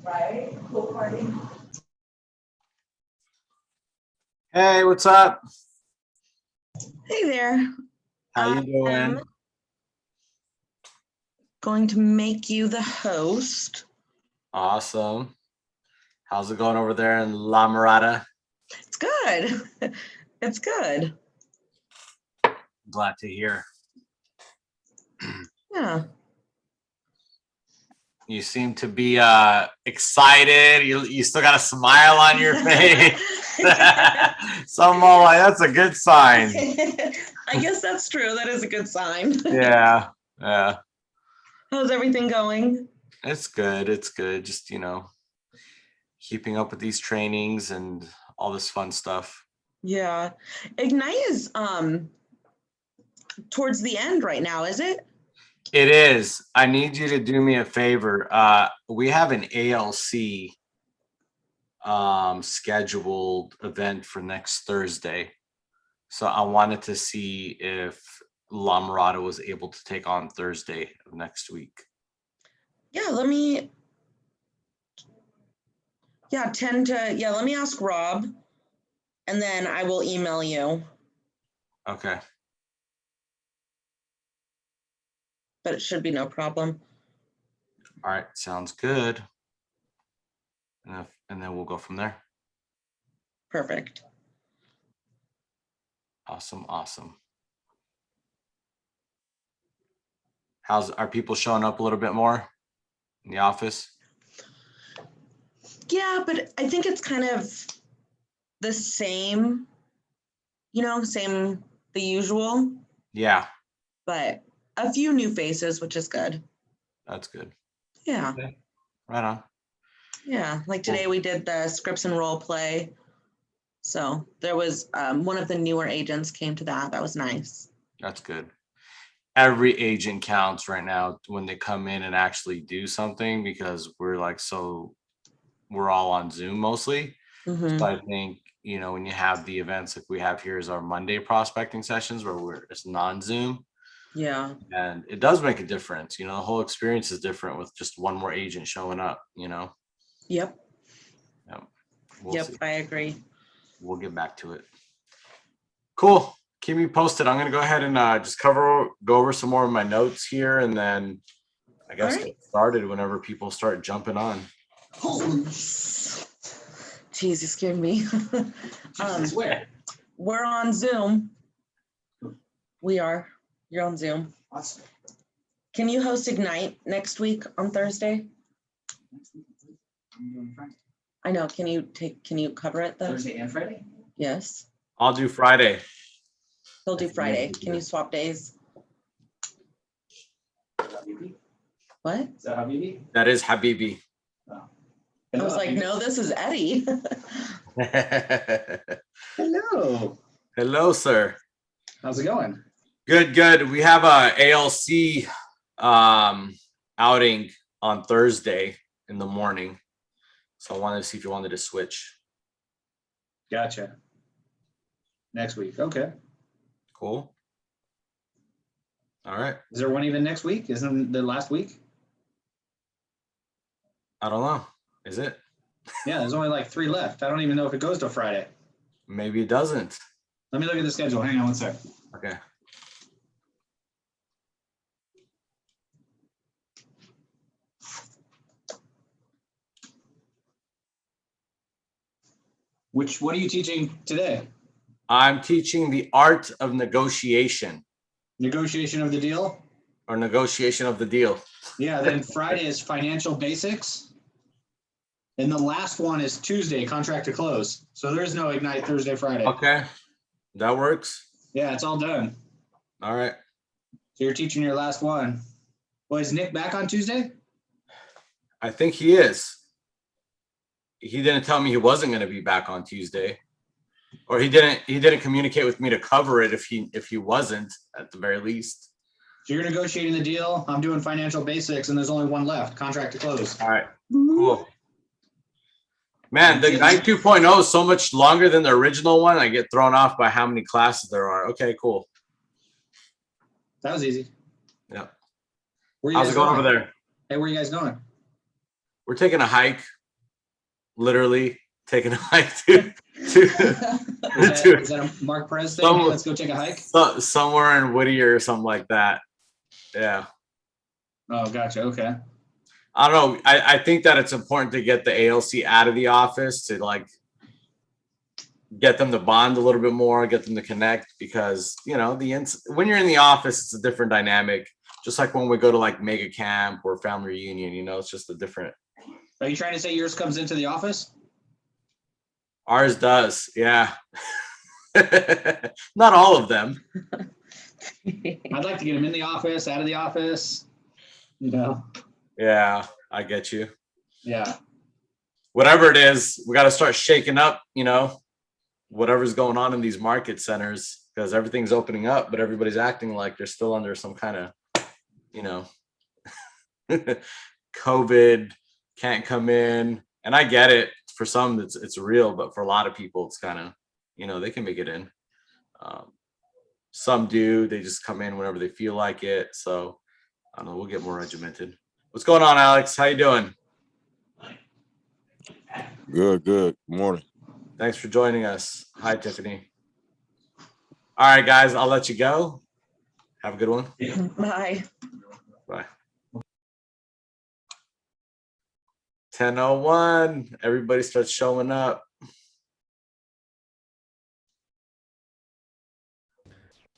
Right? Pool party. Hey, what's up? Hey there. How you doing? I'm going to make you the host. Awesome. How's it going over there in La Mirada? It's good. It's good. Glad to hear. Yeah. You seem to be excited. You still got a smile on your face. So I'm all like, that's a good sign. I guess that's true. That is a good sign. Yeah. How's everything going? It's good. It's good. Just, keeping up with these trainings and all this fun stuff. Yeah. Ignite is towards the end right now, is it? It is. I need you to do me a favor. We have an ALC scheduled event for next Thursday. So I wanted to see if La Mirada was able to take on Thursday of next week. Yeah, let me ask Rob and then I will email you. Okay. But it should be no problem. All right. Sounds good. And then we'll go from there. Perfect. Awesome. Are people showing up a little bit more in the office? Yeah, but I think it's kind of the same, the usual, Yeah, but a few new faces, which is good. that's good. Yeah. Okay. Right on. Yeah. Like today we did the scripts and role play. So there was one of the newer agents came to that. That was nice. That's good. Every agent counts right now when they come in and actually do something because we're all on Zoom mostly. Mhm. So I think, when you have the events like we have here is our Monday prospecting sessions where it's non-Zoom. Yeah. And it does make a difference. The whole experience is different with just one more agent showing up, Yep. Yeah. We'll see. I agree. We'll get back to it. Cool. Keep me posted. I'm gonna go ahead and just go over some more of my notes here, and then I guess All right. get started whenever people start jumping on. Jeez, you scared me. Where? We're on Zoom. We are. You're on Zoom. Awesome. Can you host Ignite next week on Thursday? I'm doing Friday. I know. Can you cover it though? Thursday and Friday? Yes. I'll do Friday. He'll do Friday. Can you swap days? Habibi? What? Is that Habibi? That is Habibi. Oh. I was like, no, this is Eddie. Hello. Hello, sir. How's it going? Good. We have a ALC outing on Thursday in the morning. So I wanted to see if you wanted to switch. Gotcha. Next week. Okay. Cool. All right. Is there one even next week? Isn't the last week? I don't know. Is it? Yeah, there's only like 3 left. I don't even know if it goes till Friday. Maybe it doesn't. Let me look at the schedule. Hang on one sec. Okay. What are you teaching today? I'm teaching the art of negotiation Negotiation of the deal? or negotiation of the deal. Yeah, then Friday is financial basics. And the last one is Tuesday, contract to close. So there's no Ignite Thursday, Friday. Okay. That works. Yeah, it's all done. All right. So you're teaching your last one. Well, is Nick back on Tuesday? I think he is. He didn't tell me he wasn't going to be back on Tuesday. Or he didn't communicate with me to cover it if he wasn't, at the very least. So you're negotiating the deal. I'm doing financial basics, and there's only one left, contract to close. All right. Cool. Man, the Ignite 2.0 is so much longer than the original one. I get thrown off by how many classes there are. Okay, cool. That was easy. Yeah. Where you How's guys it going over there? Hey, where you guys going? we're taking a hike, literally taking a hike to Is that a Mark Perez thing? Hey, let's go take a hike. somewhere in Whittier or something like that. Yeah. Oh, gotcha. Okay. I don't know. I think that it's important to get the ALC out of the office to like get them to bond a little bit more, get them to connect, because when you're in the office, it's a different dynamic. Just like when we go to like mega camp or family reunion, it's just a different. Are you trying to say yours comes into the office? Ours does, yeah. Not all of them. I'd like to get them in the office, out of the office. Yeah, I get you. Yeah. Whatever it is, we got to start shaking up, whatever's going on in these market centers, because everything's opening up, but everybody's acting like they're still under some kind of, COVID, can't come in. And I get it. For some, it's real, but for a lot of people, it's kind of, they can make it in. Some do. They just come in whenever they feel like it. So I don't know. We'll get more regimented. What's going on, Alex? How you doing? Good. Good morning. Thanks for joining us. Hi, Tiffany. All right, guys, I'll let you go. Have a good one. Bye. Bye. 10:01. Everybody starts showing up.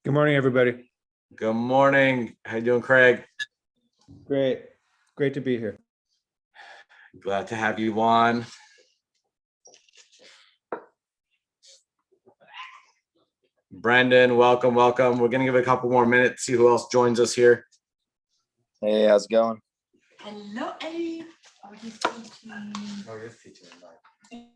Good morning, everybody. Good morning. How you doing, Craig? Great. Great to be here. Glad to have you on. Brendan, welcome. We're going to give it a couple more minutes, see who else joins us here. Hey, how's it going? Hello, Abe. Oh, he's teaching. Oh, you're teaching tonight.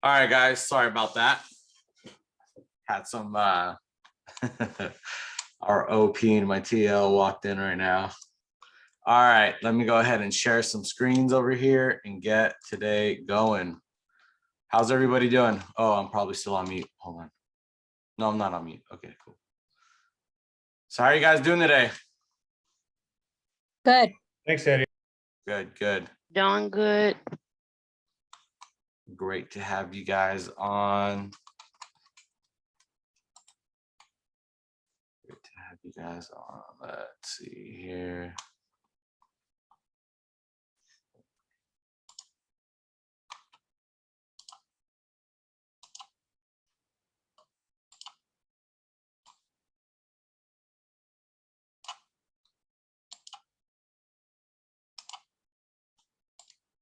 All right, guys. Sorry about that. Had some our OP and my TL walked in right now. All right, let me go ahead and share some screens over here and get today going. How's everybody doing? Oh, I'm probably still on mute. Hold on. No, I'm not on mute. Okay, cool. So how are you guys doing today? Good. Thanks, Eddie. Good, good. Doing good. Great to have you guys on. Great to have you guys on. Let's see here.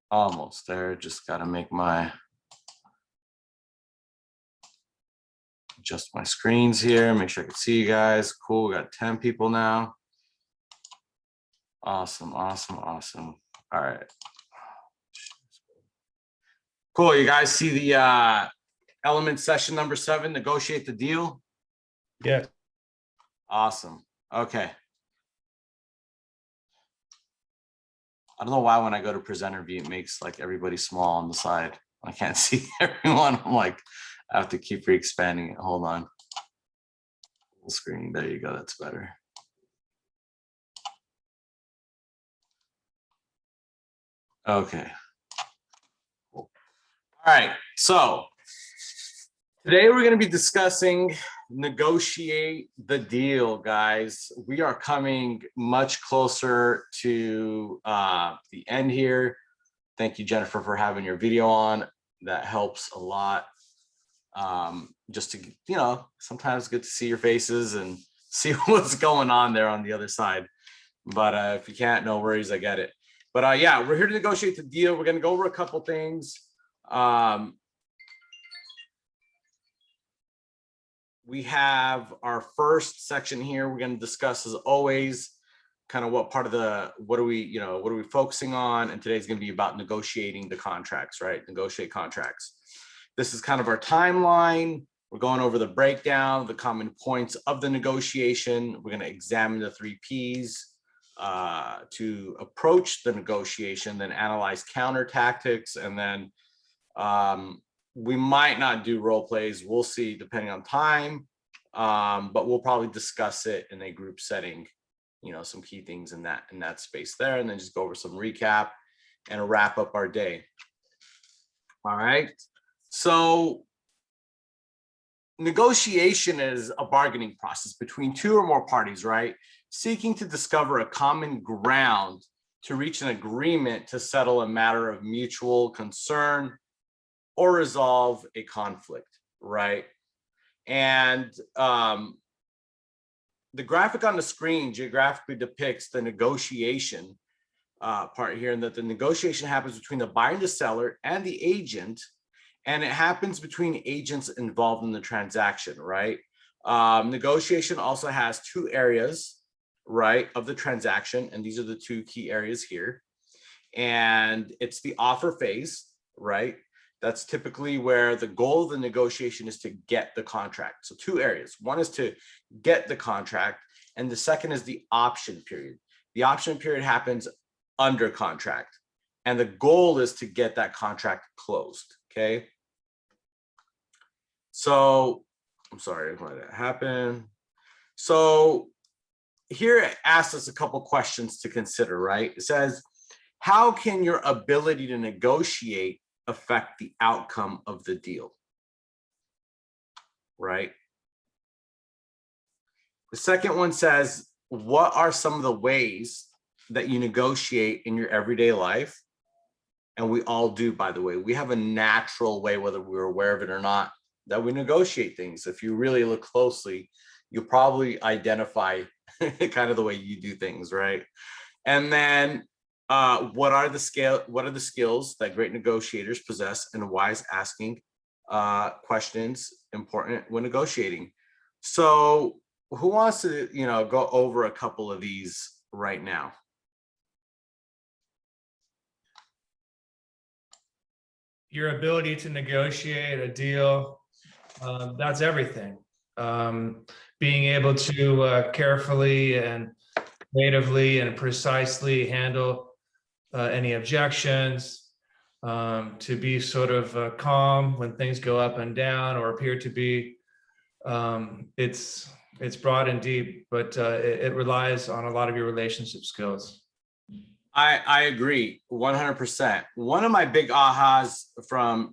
Almost there. Just got to make my adjust my screens here. Make sure I can see you guys. Cool. We got 10 people now. Awesome. Awesome. Awesome. All right. Cool. You guys see the element session number 7, negotiate the deal. Yes. Awesome. Okay. I don't know why when I go to presenter view, it makes like everybody small on the side. I can't see everyone. I'm like, I have to keep re-expanding it. Hold on. Full screen. There you go. That's better. Okay. Cool. All right. So today we're going to be discussing negotiate the deal, guys. We are coming much closer to the end here. Thank you, Jennifer, for having your video on. That helps a lot. Just to, sometimes it's good to see your faces and see what's going on there on the other side. But if you can't, no worries, I get it. But yeah, we're here to negotiate the deal. We're going to go over a couple things. We have our first section here. We're going to discuss, as always, kind of what part of what are we focusing on? And today's going to be about negotiating the contracts, right? Negotiate contracts. This is kind of our timeline. We're going over the breakdown, the common points of the negotiation. We're going to examine the 3 Ps to approach the negotiation, then analyze counter tactics, and then we might not do role plays. We'll see depending on time, but we'll probably discuss it in a group setting, some key things in that space there, and then just go over some recap and wrap up our day. All right. So negotiation is a bargaining process between 2 or more parties, right? Seeking to discover a common ground to reach an agreement to settle a matter of mutual concern or resolve a conflict, right? And the graphic on the screen geographically depicts the negotiation part here, and that the negotiation happens between the buyer and the seller and the agent, and it happens between agents involved in the transaction, right? Negotiation also has 2 areas, right, of the transaction, and these are the 2 key areas here. And it's the offer phase, right? That's typically where the goal of the negotiation is to get the contract. So 2 areas. One is to get the contract, and the second is the option period. The option period happens under contract, and the goal is to get that contract closed, okay? So, I'm sorry why that happened. So here it asks us a couple questions to consider, right? It says, how can your ability to negotiate affect the outcome of the deal, right? The second one says, what are some of the ways that you negotiate in your everyday life? And we all do, by the way. We have a natural way, whether we're aware of it or not, that we negotiate things. If you really look closely, you'll probably identify kind of the way you do things, right? And then what are the skills that great negotiators possess, and why is asking questions important when negotiating? So who wants to go over a couple of these right now? Your ability to negotiate a deal, that's everything. Being able to carefully and creatively and precisely handle any objections, to be sort of calm when things go up and down or appear to be. It's broad and deep, but it relies on a lot of your relationship skills. I agree 100%. One of my big ahas from,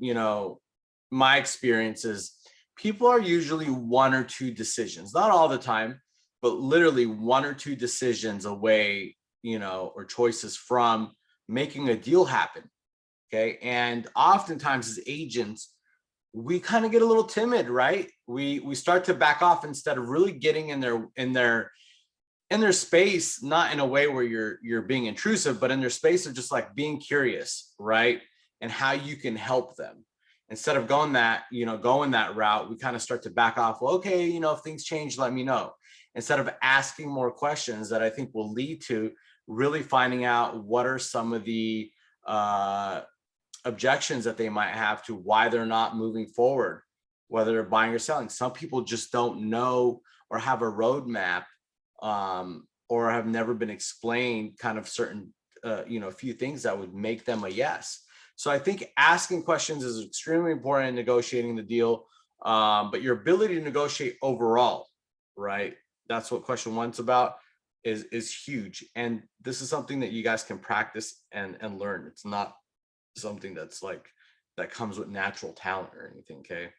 my experiences, people are usually one or two decisions, not all the time, but literally one or two decisions away, or choices from making a deal happen. Okay. And oftentimes as agents, we kind of get a little timid, right? We start to back off instead of really getting in their space, not in a way where you're being intrusive, but in their space of just like being curious, right? And how you can help them. Instead of going that route, we kind of start to back off. Well, okay, if things change, let me know. Instead of asking more questions that I think will lead to really finding out what are some of the objections that they might have to why they're not moving forward, whether they're buying or selling. Some people just don't know or have a roadmap, or have never been explained kind of certain, a few things that would make them a yes. So I think asking questions is extremely important in negotiating the deal, but your ability to negotiate overall, right? That's what question one's about, is huge. And this is something that you guys can practice and learn. It's not something that's like, that comes with natural talent or anything, okay?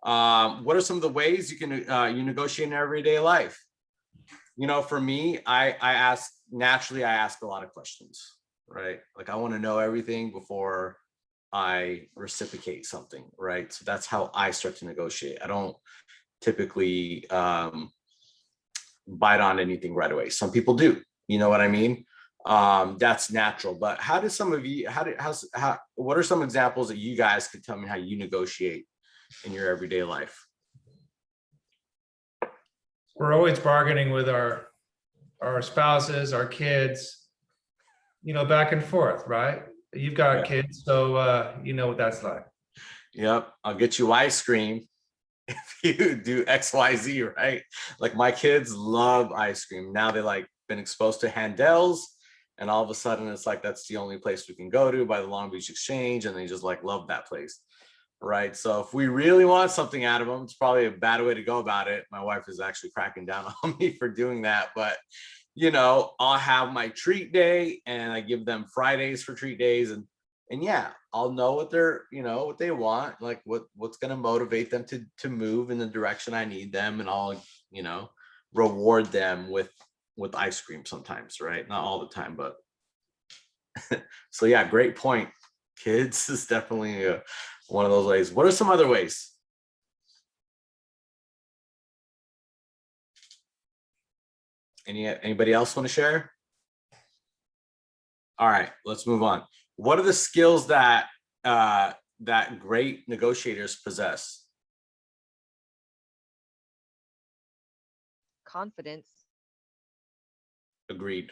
What are some of the ways you can you negotiate in everyday life? For me, I ask a lot of questions, right? Like I want to know everything before I reciprocate something, right? So that's how I start to negotiate. I don't typically bite on anything right away. Some people do, you know what I mean? That's natural. But how do some of you, what are some examples that you guys could tell me how you negotiate in your everyday life? We're always bargaining with our spouses, our kids, back and forth, right? You've got Yeah. kids, so you know what that's like. Yep, I'll get you ice cream if you do XYZ, right? Like my kids love ice cream. Now they like been exposed to Handel's, and all of a sudden it's like that's the only place we can go to by the Long Beach Exchange, and they just like love that place, right? So if we really want something out of them, it's probably a bad way to go about it. My wife is actually cracking down on me for doing that, but I'll have my treat day and I give them Fridays for treat days, and yeah, I'll know what they're, what they want, like what's going to motivate them to move in the direction I need them, and I'll, reward them with ice cream sometimes, right? Not all the time, but so yeah, great point. Kids is definitely one of those ways. What are some other ways? Anybody else want to share? All right, let's move on. What are the skills that that great negotiators possess? Confidence. Agreed.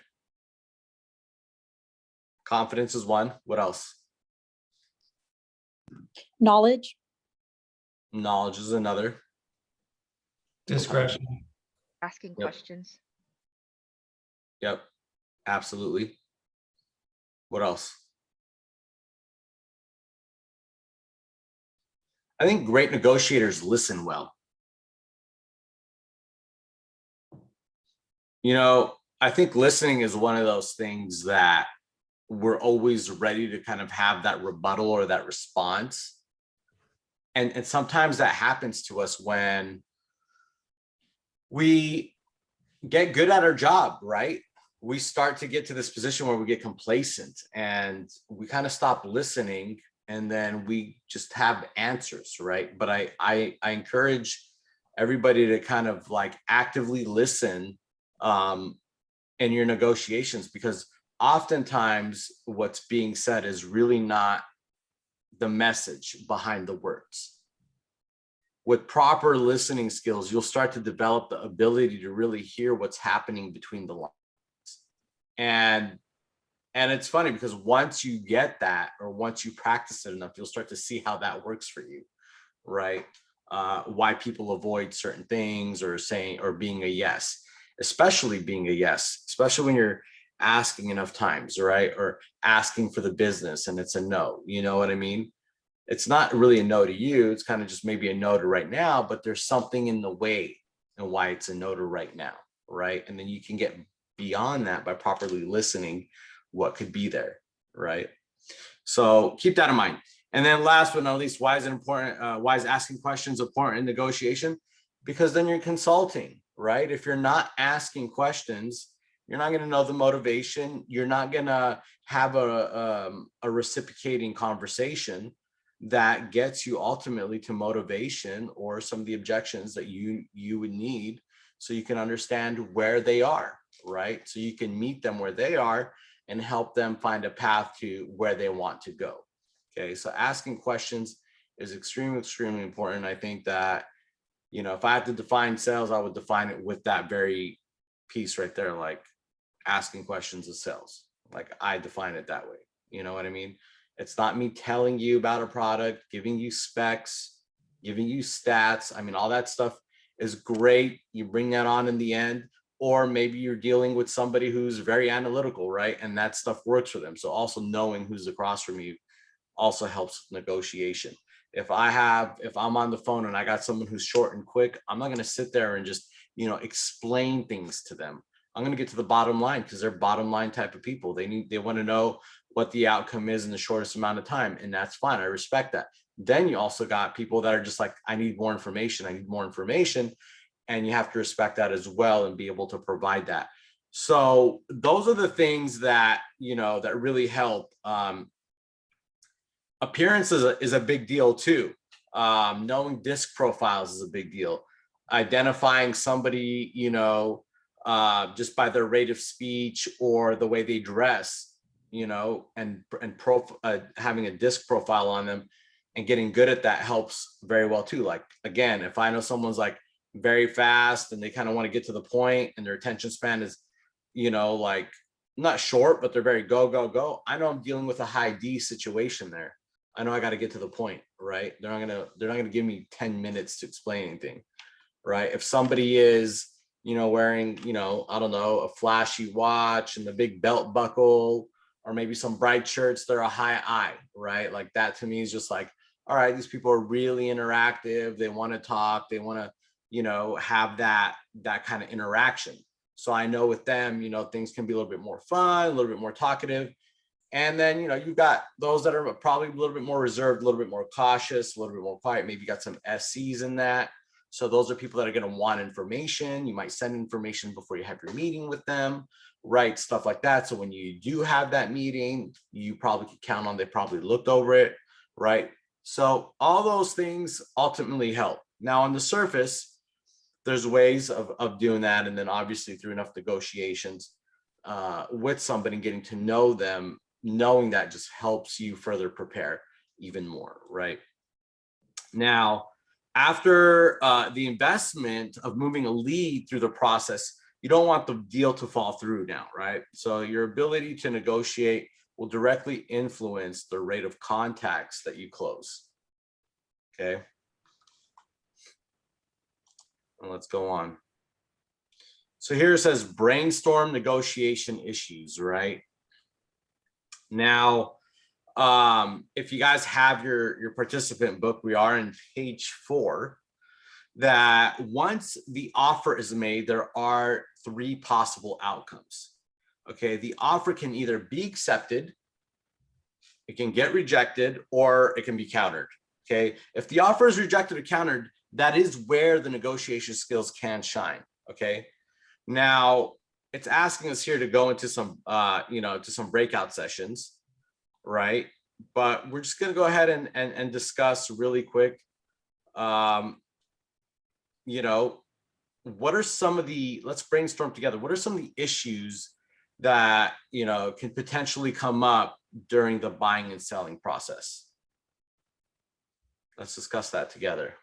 Confidence is one. What else? Knowledge. Knowledge is another. Discretion. Asking Yep. questions. Yep, absolutely. What else? I think great negotiators listen well. I think listening is one of those things that we're always ready to kind of have that rebuttal or that response. And sometimes that happens to us when we get good at our job, right? We start to get to this position where we get complacent and we kind of stop listening, and then we just have answers, right? But I encourage everybody to kind of like actively listen in your negotiations, because oftentimes what's being said is really not the message behind the words. With proper listening skills, you'll start to develop the ability to really hear what's happening between the lines. And it's funny because once you get that, or once you practice it enough, you'll start to see how that works for you, right? Why people avoid certain things, or saying, or being a yes, especially being a yes, especially when you're asking enough times, right? Or asking for the business and it's a no, you know what I mean? It's not really a no to you. It's kind of just maybe a no to right now, but there's something in the way and why it's a no to right now, right? And then you can get beyond that by properly listening what could be there, right? So keep that in mind. And then last but not least, why is it important? Why is asking questions important in negotiation? Because then you're consulting, right? If you're not asking questions, you're not going to know the motivation. You're not going to have a reciprocating conversation that gets you ultimately to motivation or some of the objections that you would need so you can understand where they are, right? So you can meet them where they are and help them find a path to where they want to go. Okay, so asking questions is extremely important. I think that, you know, if I had to define sales, I would define it with that very piece right there, like asking questions is sales. Like I define it that way. You know what I mean? It's not me telling you about a product, giving you specs, giving you stats. I mean, all that stuff is great. You bring that on in the end, or maybe you're dealing with somebody who's very analytical, right? And that stuff works for them. So also knowing who's across from you also helps negotiation. If I'm on the phone and I got someone who's short and quick, I'm not going to sit there and just, you know, explain things to them. I'm going to get to the bottom line because they're bottom line type of people. They want to know what the outcome is in the shortest amount of time. And that's fine. I respect that. Then you also got people that are just like, I need more information. I need more information. And you have to respect that as well and be able to provide that. So those are the things that, you know, that really help. Appearance is a big deal too. Knowing disc profiles is a big deal. Identifying somebody, you know, just by their rate of speech or the way they dress, you know, and having a disc profile on them and getting good at that helps very well too. Like, again, if I know someone's like very fast and they kind of want to get to the point and their attention span is, you know, like not short, but they're very go. I know I'm dealing with a high D situation there. I know I got to get to the point, right? They're not gonna give me 10 minutes to explain anything, right? If somebody is, you know, wearing, you know, I don't know, a flashy watch and the big belt buckle, or maybe some bright shirts, they're a high I, right? Like that to me is just like, all right, these people are really interactive. They want to talk. They want to, you know, have that kind of interaction. So I know with them, you know, things can be a little bit more fun, a little bit more talkative. And then, you know, you've got those that are probably a little bit more reserved, a little bit more cautious, a little bit more quiet. Maybe you got some SCs in that. So those are people that are going to want information. You might send information before you have your meeting with them, right? Stuff like that. So when you do have that meeting, you probably can count on they probably looked over it, right? So all those things ultimately help. Now on the surface, there's ways of doing that. And then obviously through enough negotiations with somebody, getting to know them, knowing that just helps you further prepare even more, right? Now, after the investment of moving a lead through the process, you don't want the deal to fall through now, right? So your ability to negotiate will directly influence the rate of contacts that you close, okay? And let's go on. So here it says brainstorm negotiation issues, right? Now, if you guys have your participant book, we are in page 4, that once the offer is made, there are 3 possible outcomes. Okay, the offer can either be accepted, it can get rejected, or it can be countered. Okay, if the offer is rejected or countered, that is where the negotiation skills can shine. Okay, now it's asking us here to go into some, you know, to some breakout sessions, right? But we're just going to go ahead and discuss really quick, you know, what are some of the, let's brainstorm together. What are some of the issues that, you know, can potentially come up during the buying and selling process? Let's discuss that together.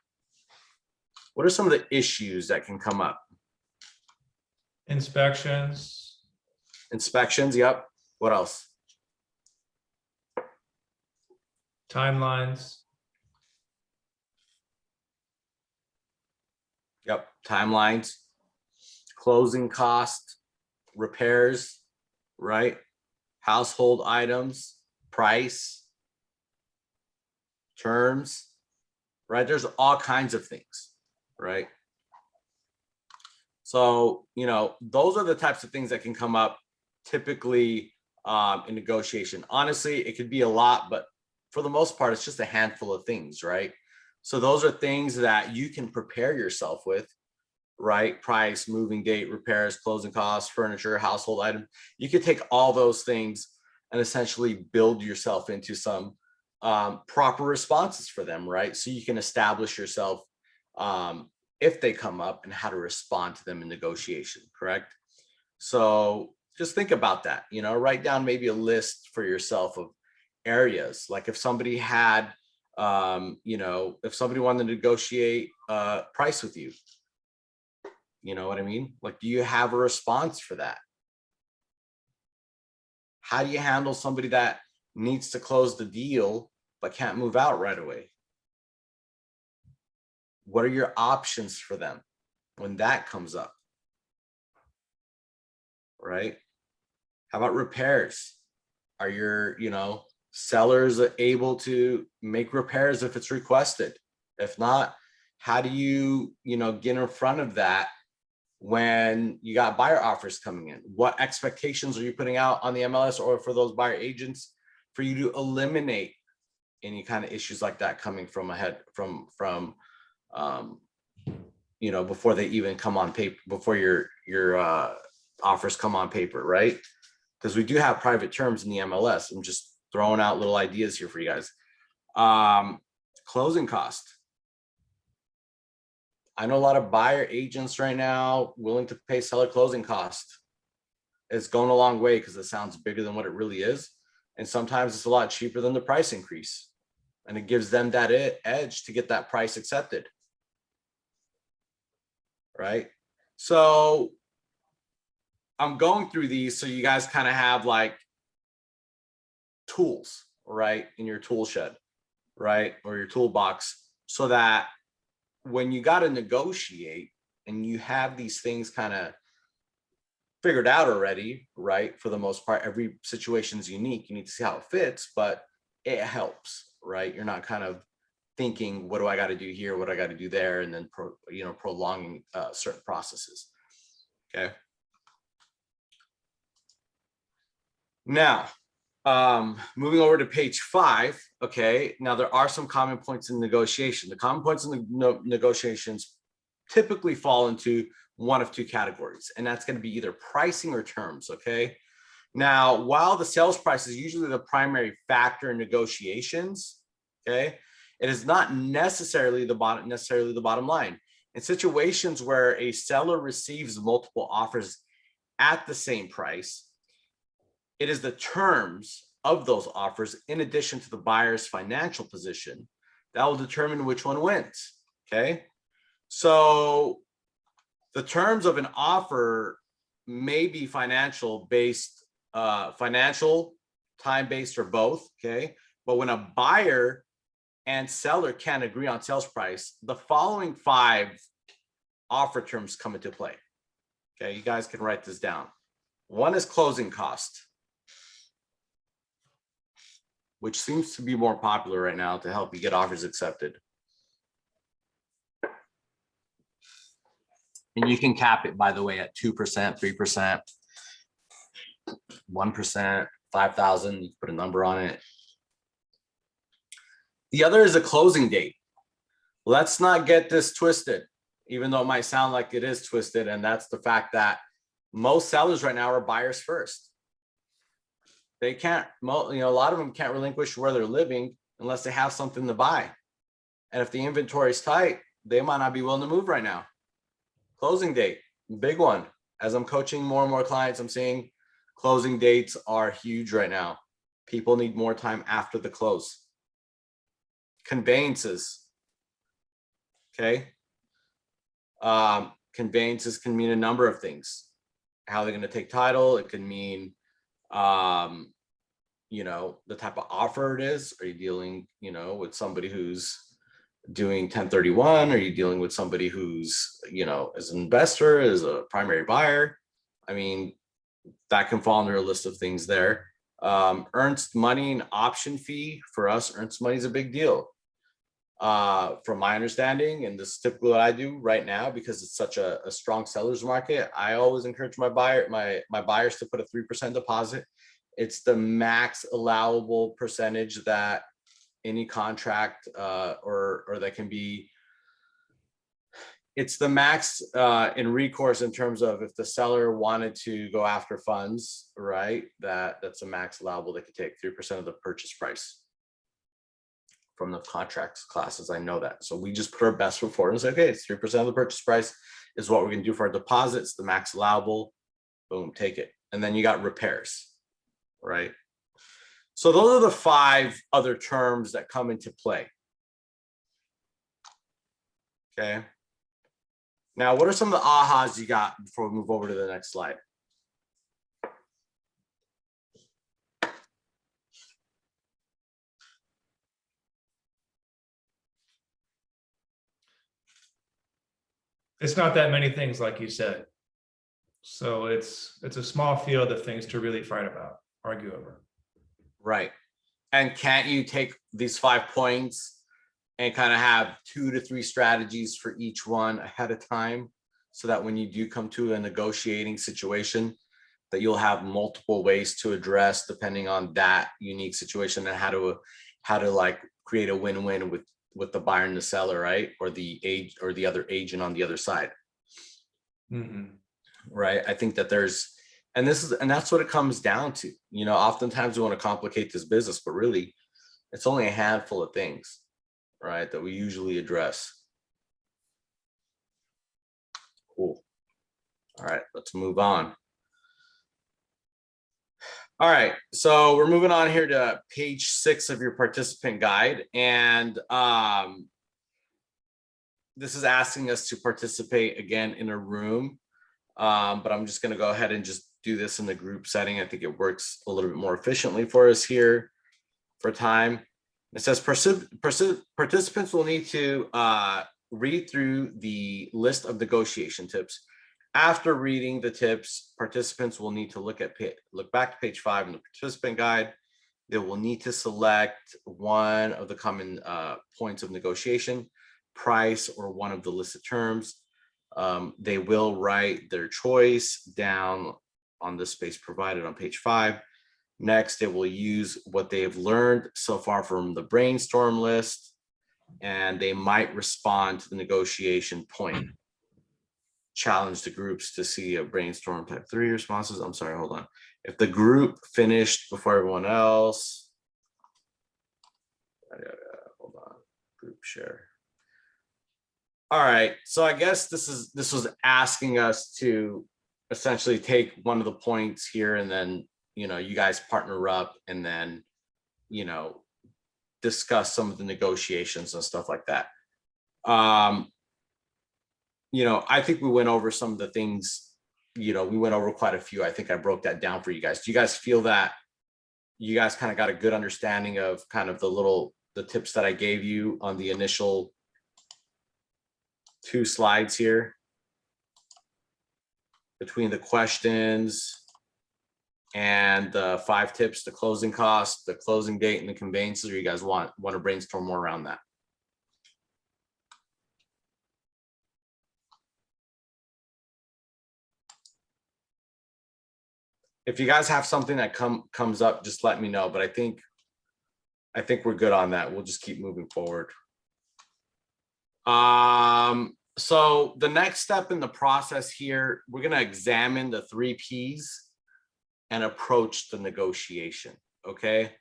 What are some of the issues that can come up? Inspections, Inspections, yep. What else? timelines, Yep, timelines, closing cost, repairs. right? Household items, price, terms, right? There's all kinds of things, right? So, those are the types of things that can come up typically in negotiation. Honestly, it could be a lot, but for the most part, it's just a handful of things, right? So those are things that you can prepare yourself with, right? Price, moving date, repairs, closing costs, furniture, household item. You could take all those things and essentially build yourself into some proper responses for them, right? So you can establish yourself if they come up and how to respond to them in negotiation, correct? So just think about that, write down maybe a list for yourself of areas. Like if somebody had, if somebody wanted to negotiate price with you, you know what I mean? Like, do you have a response for that? How do you handle somebody that needs to close the deal but can't move out right away? What are your options for them when that comes up? Right? How about repairs? Are your, sellers able to make repairs if it's requested? If not, how do you, get in front of that when you got buyer offers coming in? What expectations are you putting out on the MLS or for those buyer agents for you to eliminate any kind of issues like that coming from ahead from before they even come on paper, before your offers come on paper, right? Because we do have private terms in the MLS. I'm just throwing out little ideas here for you guys. Closing cost. I know a lot of buyer agents right now willing to pay seller closing cost. It's going a long way because it sounds bigger than what it really is. And sometimes it's a lot cheaper than the price increase. And it gives them that edge to get that price accepted. Right? So I'm going through these so you guys kind of have like tools, right, in your tool shed, right, or your toolbox, so that when you got to negotiate and you have these things kind of figured out already, right, for the most part, every situation is unique. You need to see how it fits, but it helps, right? You're not kind of thinking, what do I got to do here? What do I got to do there? And then, prolonging certain processes. Okay. Now, moving over to page 5. Okay. Now there are some common points in negotiation. The common points in the negotiations typically fall into one of two categories, and that's going to be either pricing or terms. Okay. Now, while the sales price is usually the primary factor in negotiations, okay, it is not necessarily the bottom line. In situations where a seller receives multiple offers at the same price, it is the terms of those offers, in addition to the buyer's financial position, that will determine which one wins. Okay. So the terms of an offer may be financial, time-based, or both. Okay. But when a buyer and seller can't agree on sales price, the following 5 offer terms come into play. Okay. You guys can write this down. One is closing cost, which seems to be more popular right now to help you get offers accepted. And you can cap it, by the way, at 2%, 3%, 1%, 5,000. You put a number on it. The other is a closing date. Let's not get this twisted, even though it might sound like it is twisted. And that's the fact that most sellers right now are buyers first. They can't, a lot of them can't relinquish where they're living unless they have something to buy. And if the inventory is tight, they might not be willing to move right now. Closing date, big one. As I'm coaching more and more clients, I'm seeing closing dates are huge right now. People need more time after the close. Conveyances. Okay. Conveyances can mean a number of things. How they're going to take title. It can mean the type of offer it is. Are you dealing, with somebody who's doing 1031? Are you dealing with somebody who's, as an investor, as a primary buyer? I mean, that can fall under a list of things there. Ernst money and option fee for us, Ernst money is a big deal. From my understanding, and this is typically what I do right now because it's such a strong seller's market, I always encourage my buyers to put a 3% deposit. It's the max allowable percentage that any contract or that can be. It's the max in recourse in terms of if the seller wanted to go after funds, right? That's a max allowable. They could take 3% of the purchase price from the contracts classes. I know that. So we just put our best foot forward and say, okay, it's 3% of the purchase price is what we're going to do for our deposits, the max allowable. Boom, take it. And then you got repairs, right? So those are the 5 other terms that come into play. Okay. Now, what are some of the ahas you got before we move over to the next slide? It's not that many things, like you said. So it's a small field of things to really fight about, argue over. Right. And can't you take these 5 points and kind of have 2 to 3 strategies for each one ahead of time so that when you do come to a negotiating situation that you'll have multiple ways to address depending on that unique situation and how to like create a win-win with the buyer and the seller, right? Or the other agent on the other side. Mm-hmm. Right. I think that that's what it comes down to. You know, oftentimes we want to complicate this business, but really it's only a handful of things, right, that we usually address. Cool. All right, let's move on. All right, so we're moving on here to page 6 of your participant guide. And this is asking us to participate again in a room. But I'm just going to go ahead and just do this in the group setting. I think it works a little bit more efficiently for us here for time. It says participants will need to read through the list of negotiation tips. After reading the tips, participants will need to look back to page 5 in the participant guide. They will need to select one of the common points of negotiation, price, or one of the listed terms. They will write their choice down on the space provided on page 5. Next, they will use what they have learned so far from the brainstorm list, and they might respond to the negotiation point. Challenge the groups to see a brainstorm type 3 responses. I'm sorry, hold on. If the group finished before everyone else, hold on, group share. All right, so I guess this was asking us to essentially take one of the points here and then, you know, you guys partner up and then, you know, discuss some of the negotiations and stuff like that. You know, I think we went over some of the things, you know, we went over quite a few. I think I broke that down for you guys. Do you guys feel that you guys kind of got a good understanding of kind of the tips that I gave you on the initial 2 slides here between the questions and the 5 tips, the closing cost, the closing date, and the conveyances, or you guys want to brainstorm more around that? If you guys have something that comes up, just let me know. But I think we're good on that. We'll just keep moving forward. So the next step in the process here, we're going to examine the 3 Ps and approach the negotiation. Okay.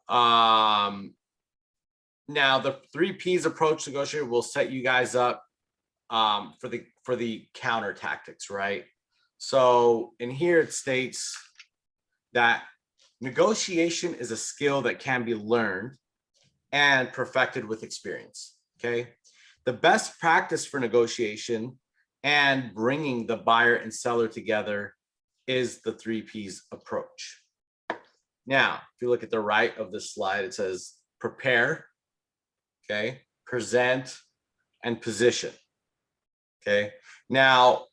Now the 3 Ps approach negotiation will set you guys up for the counter tactics, right? So in here it states that negotiation is a skill that can be learned and perfected with experience. Okay. The best practice for negotiation and bringing the buyer and seller together is the 3 Ps approach. Now, if you look at the right of this slide, it says prepare, okay, present, and position. Okay. Now,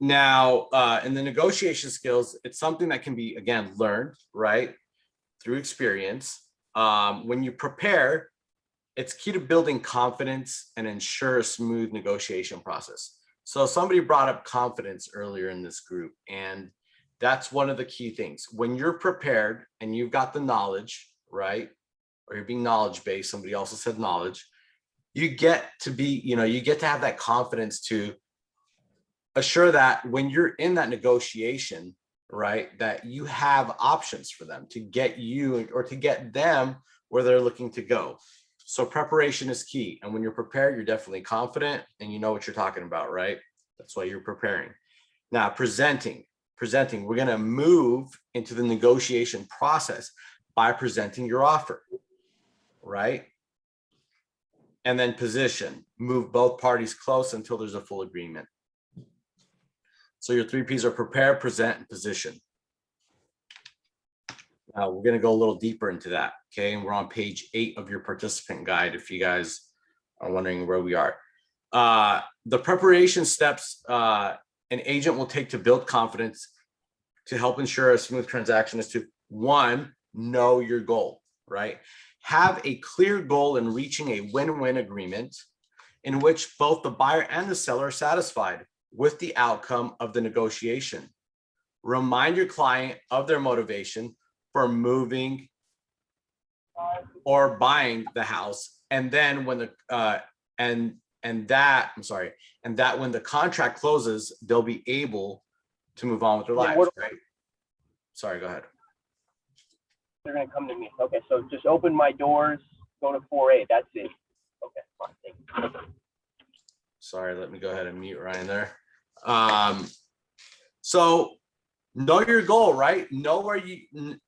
Now, in the negotiation skills, it's something that can be, again, learned, right? Through experience. When you prepare, it's key to building confidence and ensure a smooth negotiation process. So somebody brought up confidence earlier in this group, and that's one of the key things. When you're prepared and you've got the knowledge, right? Or you're being knowledge-based, somebody also said knowledge, you get to be, you get to have that confidence to assure that when you're in that negotiation, right, that you have options for them to get you or to get them where they're looking to go. So preparation is key. And when you're prepared, you're definitely confident and you know what you're talking about, right? That's why you're preparing. Now, presenting, we're going to move into the negotiation process by presenting your offer, right? And then position, move both parties close until there's a full agreement. So your 3 Ps are prepare, present, and position. Now we're going to go a little deeper into that. Okay. And we're on page 8 of your participant guide. If you guys are wondering where we are, the preparation steps an agent will take to build confidence to help ensure a smooth transaction is to 1, know your goal, right? Have a clear goal in reaching a win-win agreement in which both the buyer and the seller are satisfied with the outcome of the negotiation. Remind your client of their motivation for moving or buying the house, and then when the that when the contract closes, they'll be able to move on with their lives, right? Sorry, go ahead. They're gonna come to me. Okay, so just open my doors, go to 4A, that's it. Okay, fine, thank you. Sorry, let me go ahead and mute Ryan there. So know your goal, right? Know where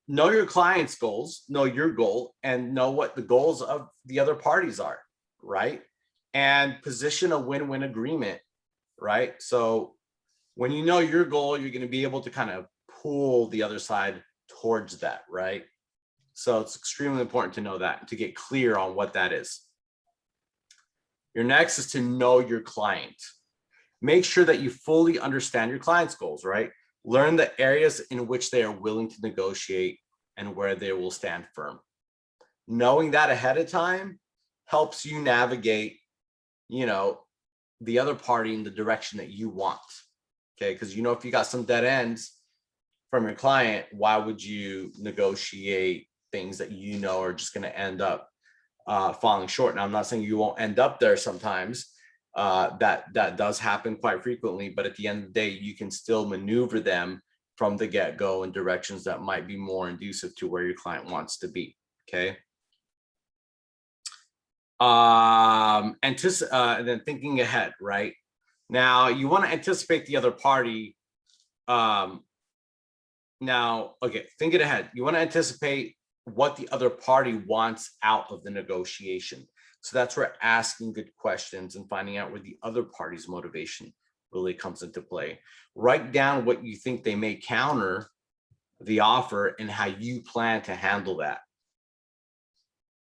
know your client's goals, know your goal, and know what the goals of the other parties are, right? And position a win-win agreement, right? So when you know your goal, you're going to be able to kind of pull the other side towards that, right? So it's extremely important to know that, to get clear on what that is. Your next is to know your client. Make sure that you fully understand your client's goals, right? Learn the areas in which they are willing to negotiate and where they will stand firm. Knowing that ahead of time helps you navigate, the other party in the direction that you want. Okay, because if you got some dead ends from your client, why would you negotiate things that are just going to end up falling short? Now, I'm not saying you won't end up there sometimes. That does happen quite frequently, but at the end of the day, you can still maneuver them from the get-go in directions that might be more conducive to where your client wants to be. Okay. And then thinking ahead, right? Now you want to anticipate the other party. Thinking ahead, you want to anticipate what the other party wants out of the negotiation. So that's where asking good questions and finding out where the other party's motivation really comes into play. Write down what you think they may counter the offer and how you plan to handle that.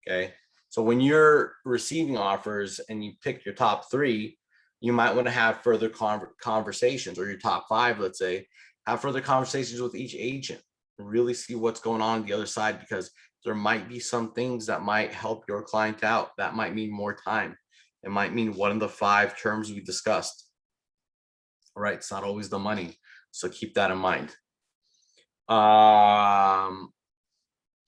Okay. So when you're receiving offers and you pick your top 3, you might want to have further conversations, or your top 5, let's say, have further conversations with each agent and really see what's going on the other side, because there might be some things that might help your client out. That might mean more time. It might mean one of the 5 terms we discussed. All right, it's not always the money. So keep that in mind. And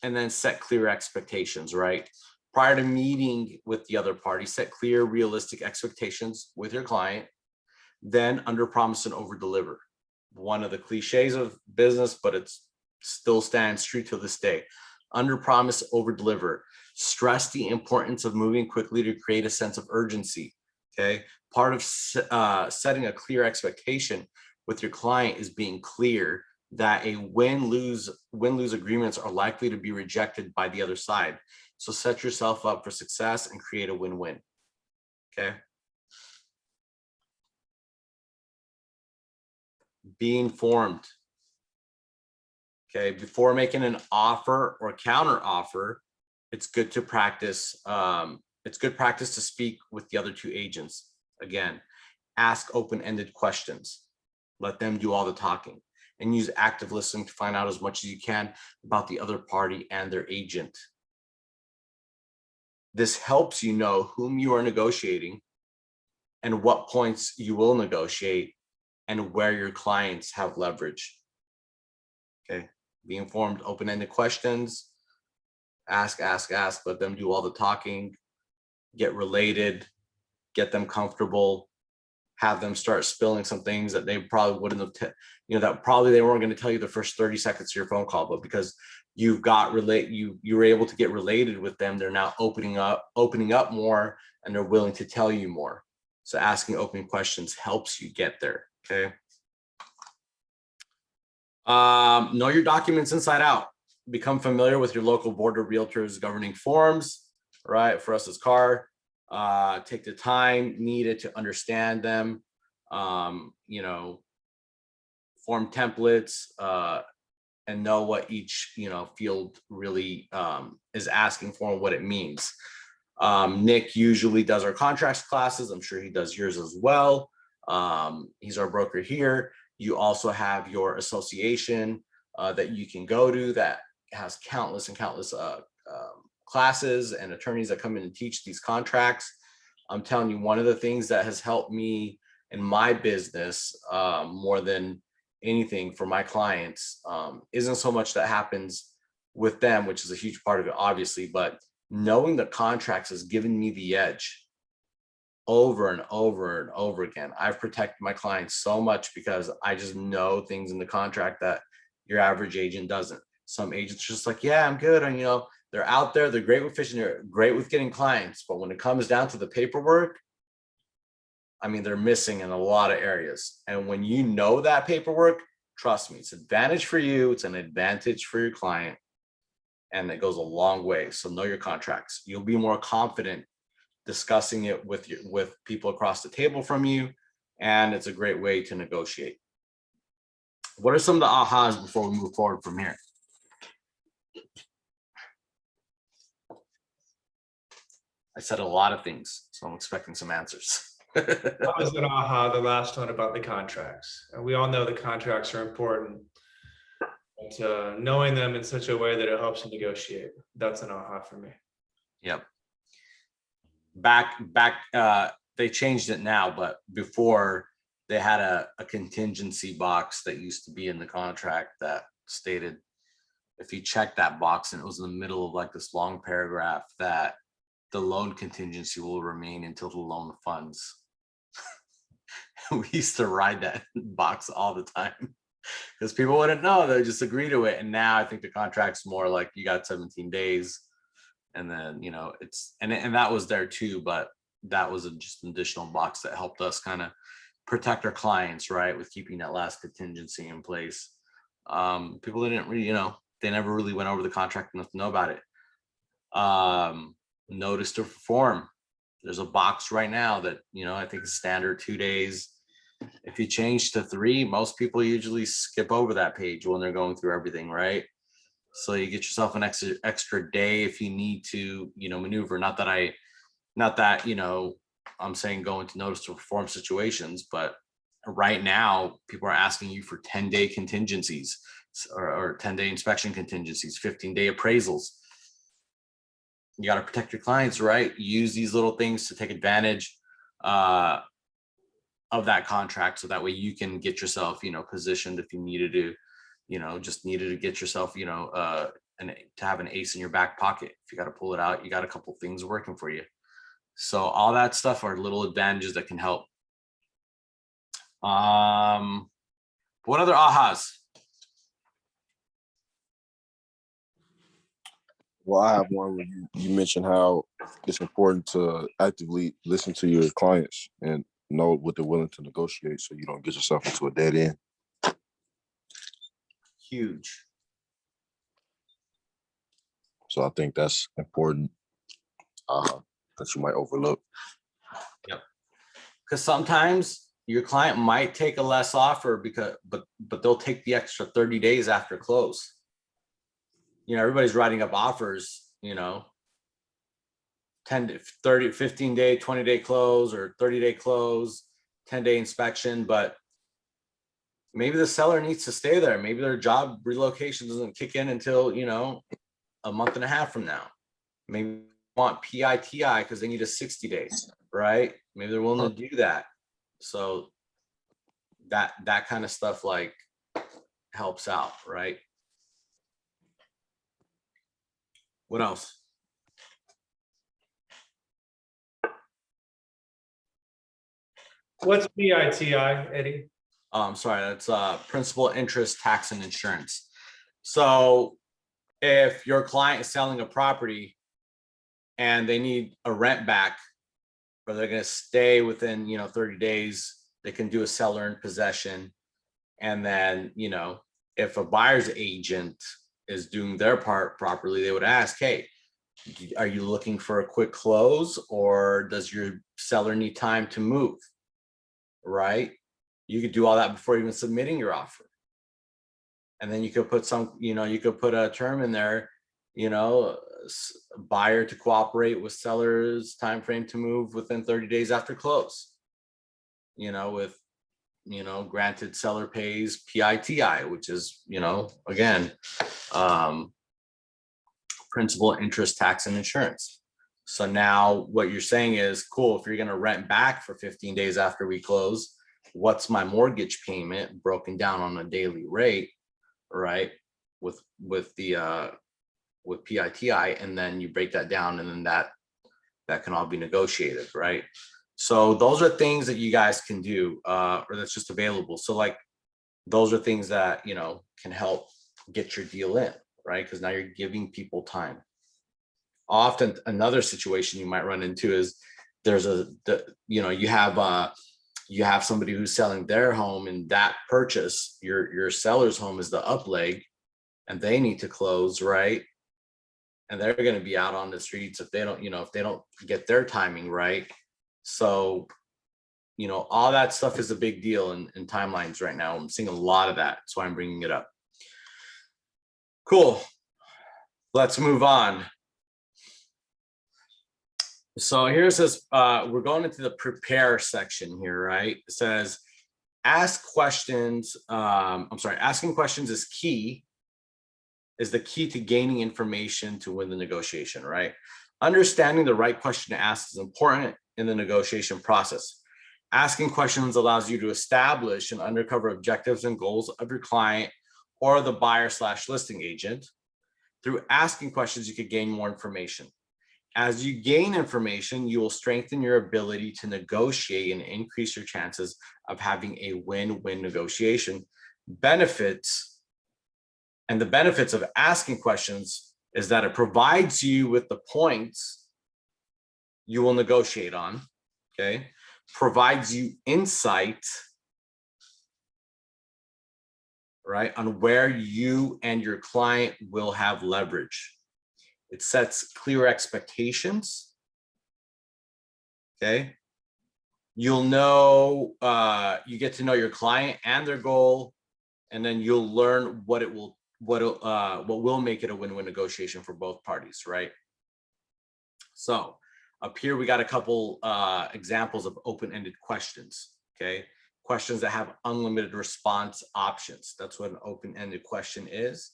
then set clear expectations, right? Prior to meeting with the other party, set clear, realistic expectations with your client. Then under promise and over deliver. One of the cliches of business, but it still stands true to this day. Under promise, over deliver. Stress the importance of moving quickly to create a sense of urgency. Okay. Part of setting a clear expectation with your client is being clear that a win-lose agreements are likely to be rejected by the other side. So set yourself up for success and create a win-win. Okay. Be informed. Okay, before making an offer or counter offer, it's good to practice. It's good practice to speak with the other 2 agents. Again, ask open-ended questions. Let them do all the talking, and use active listening to find out as much as you can about the other party and their agent. This helps you know whom you are negotiating and what points you will negotiate and where your clients have leverage. Okay, be informed, open-ended questions, ask, let them do all the talking, get related, get them comfortable, have them start spilling some things that they probably wouldn't have, that probably they weren't going to tell you the first 30 seconds of your phone call, but because you were able to get related with them, they're now opening up more, and they're willing to tell you more. So asking open questions helps you get there. Okay. Know your documents inside out. Become familiar with your local board of realtors governing forms, right? For us as CAR, take the time needed to understand them, form templates, and know what each, field really is asking for and what it means. Nick usually does our contracts classes. I'm sure he does yours as well. He's our broker here. You also have your association that you can go to that has countless and countless classes and attorneys that come in and teach these contracts. I'm telling you, one of the things that has helped me in my business more than anything for my clients isn't so much that happens with them, which is a huge part of it, obviously, but knowing the contracts has given me the edge over and over and over again. I've protected my clients so much because I just know things in the contract that your average agent doesn't. Some agents are just like, yeah, I'm good. And, they're out there, they're great with fishing, they're great with getting clients. But when it comes down to the paperwork, they're missing in a lot of areas. And when you know that paperwork, trust me, it's an advantage for you. It's an advantage for your client. And it goes a long way. So know your contracts. You'll be more confident discussing it with people across the table from you. And it's a great way to negotiate. What are some of the ahas before we move forward from here? I said a lot of things, so I'm expecting some answers. That was an aha, the last one about the contracts. And we all know the contracts are important. But knowing them in such a way that it helps you negotiate, that's an aha for me. Yep. Back, they changed it now, but before they had a contingency box that used to be in the contract that stated, if you check that box and it was in the middle of like this long paragraph, that the loan contingency will remain until the loan funds. We used to ride that box all the time because people wouldn't know, they just agree to it. And now I think the contract's more like you got 17 days and then, it's, and that was there too, but that was just an additional box that helped us kind of protect our clients, right? With keeping that last contingency in place. People didn't really, they never really went over the contract enough to know about it. Notice to perform. There's a box right now that, I think is standard 2 days. If you change to 3, most people usually skip over that page when they're going through everything, right? So you get yourself an extra day if you need to, maneuver. Not that, I'm saying go into notice to perform situations, but right now people are asking you for 10-day contingencies or 10-day inspection contingencies, 15-day appraisals. You got to protect your clients, right? Use these little things to take advantage of that contract. So that way you can get yourself, positioned if you needed to, just needed to get yourself, to have an ace in your back pocket. If you got to pull it out, you got a couple things working for you. So all that stuff are little advantages that can help. What other ahas? Well, I have one where you mentioned how it's important to actively listen to your clients and know what they're willing to negotiate so you don't get yourself into a dead end. Huge. So I think that's important that you might overlook. Yep. Because sometimes your client might take a less offer but they'll take the extra 30 days after close. Everybody's writing up offers, 10 to 30, 15-day, 20-day close or 30-day close, 10-day inspection. But maybe the seller needs to stay there. Maybe their job relocation doesn't kick in until, you know, a month and a half from now. Maybe they want PITI because they need a 60 days, right? Maybe they're willing to do that. So that kind of stuff like helps out, right? What else? What's PITI, Eddie? I'm sorry, that's principal, interest, tax, and insurance. So if your client is selling a property and they need a rent back, or they're gonna stay within, 30 days, they can do a seller in possession. And then, if a buyer's agent is doing their part properly, they would ask, hey, are you looking for a quick close, or does your seller need time to move? Right? You could do all that before even submitting your offer. And then you could put you could put a term in there, buyer to cooperate with seller's time frame to move within 30 days after close. With, granted seller pays PITI, which is, again, principal, interest, tax, and insurance. So now what you're saying is, cool, if you're going to rent back for 15 days after we close, what's my mortgage payment broken down on a daily rate, right? With PITI, and then you break that down, and then that can all be negotiated, right? So those are things that you guys can do, or that's just available. So like, those are things that, can help get your deal in, right? Because now you're giving people time. Often another situation you might run into is you have somebody who's selling their home, and that purchase, your seller's home is the up leg, and they need to close, right? And they're going to be out on the streets if they don't get their timing right. So, all that stuff is a big deal in timelines right now. I'm seeing a lot of that. That's why I'm bringing it up. Cool. Let's move on. So here's this, we're going into the prepare section here, right? It says, asking questions is the key to gaining information to win the negotiation, right? Understanding the right question to ask is important in the negotiation process. Asking questions allows you to establish and uncover objectives and goals of your client or the buyer/listing agent. Through asking questions, you could gain more information. As you gain information, you will strengthen your ability to negotiate and increase your chances of having a win-win negotiation. The benefits of asking questions is that it provides you with the points you will negotiate on, okay? Provides you insight, right, on where you and your client will have leverage. It sets clear expectations, okay? You'll know, you get to know your client and their goal, and then you'll learn what will make it a win-win negotiation for both parties, right? So up here, we got a couple examples of open-ended questions, okay? Questions that have unlimited response options. That's what an open-ended question is.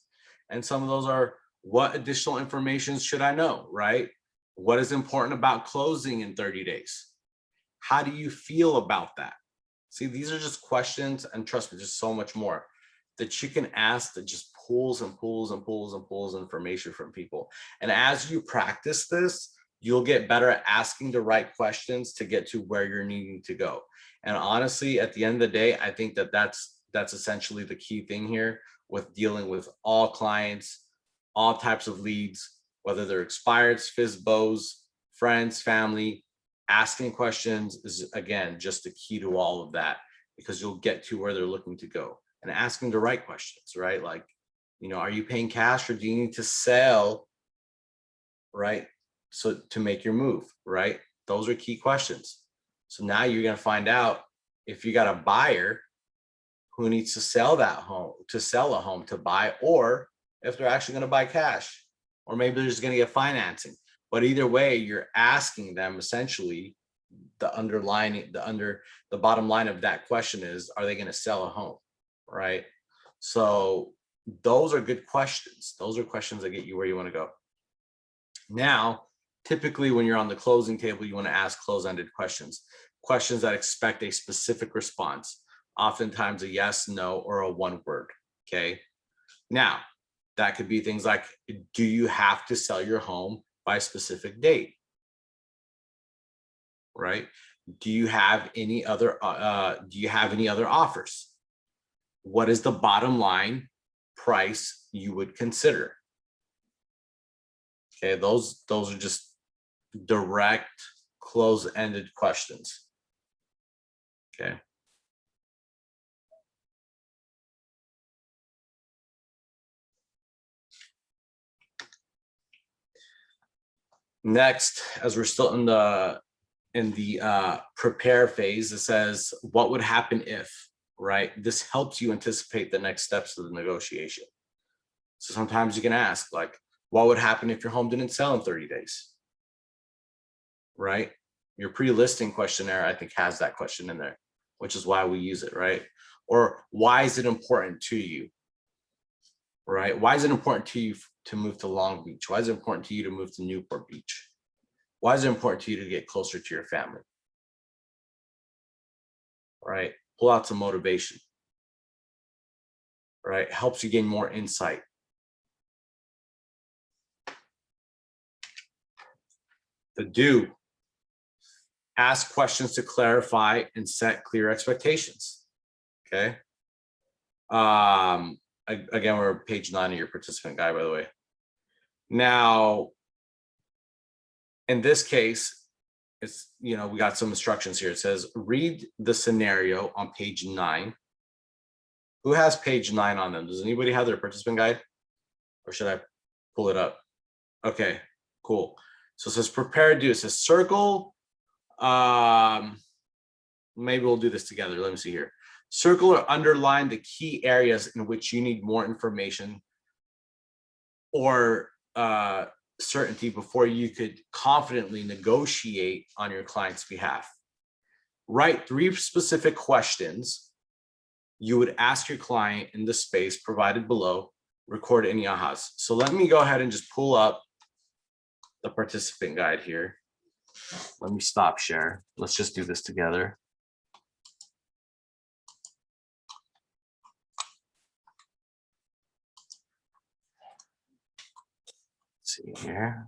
And some of those are, what additional information should I know, right? What is important about closing in 30 days? How do you feel about that? See, these are just questions, and trust me, there's so much more that you can ask that just pulls and pulls and pulls and pulls information from people. And as you practice this, you'll get better at asking the right questions to get to where you're needing to go. And honestly, at the end of the day, I think that's essentially the key thing here with dealing with all clients, all types of leads, whether they're expireds, FSBOs, friends, family. Asking questions is, again, just the key to all of that, because you'll get to where they're looking to go. And asking the right questions, right? Like, are you paying cash, or do you need to sell, right? So to make your move, right? Those are key questions. So now you're going to find out if you got a buyer who needs to sell a home to buy, or if they're actually going to buy cash, or maybe they're just going to get financing. But either way, you're asking them essentially the bottom line of that question is, are they going to sell a home? right? So those are good questions. Those are questions that get you where you want to go. Now, typically when you're on the closing table, you want to ask close-ended questions, questions that expect a specific response, oftentimes a yes, no, or a one word, okay? Now, that could be things like, do you have to sell your home by a specific date? Right? Do you have any other offers? What is the bottom line price you would consider? Okay, those are just direct, close-ended questions. Okay. Next, as we're still in the prepare phase, it says, what would happen if, right? This helps you anticipate the next steps of the negotiation. So sometimes you can ask, like, what would happen if your home didn't sell in 30 days? Right? Your pre-listing questionnaire, I think, has that question in there, which is why we use it, right? Or why is it important to you? Right? Why is it important to you to move to Long Beach? Why is it important to you to move to Newport Beach? Why is it important to you to get closer to your family? Right? Pull out some motivation. Right? Helps you gain more insight. The do. Ask questions to clarify and set clear expectations. Okay. Again, we're page 9 of your participant guide, by the way. Now, in this case, it's, we got some instructions here. It says, read the scenario on page 9. Who has page 9 on them? Does anybody have their participant guide? Or should I pull it up? Okay, cool. So it says prepare do. It says circle. Maybe we'll do this together. Let me see here. Circle or underline the key areas in which you need more information or certainty before you could confidently negotiate on your client's behalf. Write 3 specific questions you would ask your client in the space provided below. Record any ahas. So let me go ahead and just pull up the participant guide here. Let me stop share. Let's just do this together. Let's see here.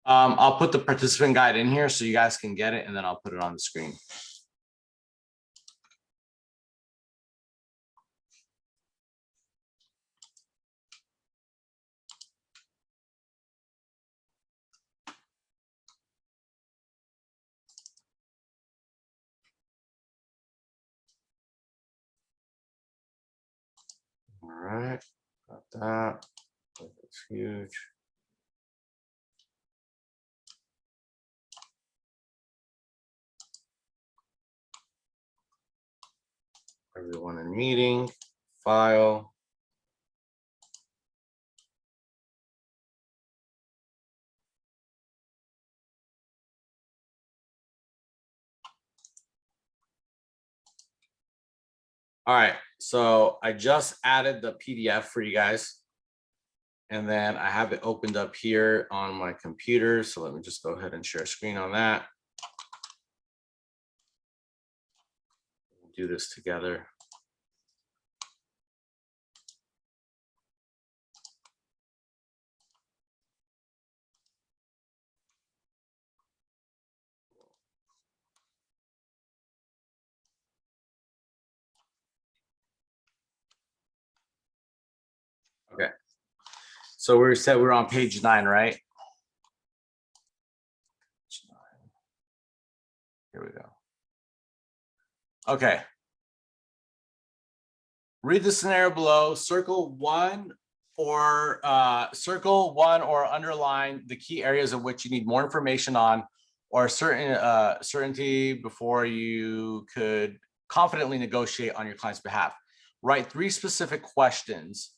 I'll put the participant guide in here so you guys can get it, and then I'll put it on the screen. All right, got that. That's huge. Everyone in meeting, file. All right, so I just added the PDF for you guys. And then I have it opened up here on my computer. So let me just go ahead and share screen on that. We'll do this together. Okay. So we said we're on page 9, right? Here we go. Okay. Read the scenario below. Circle one or underline the key areas of which you need more information on, or certainty before you could confidently negotiate on your client's behalf. Write 3 specific questions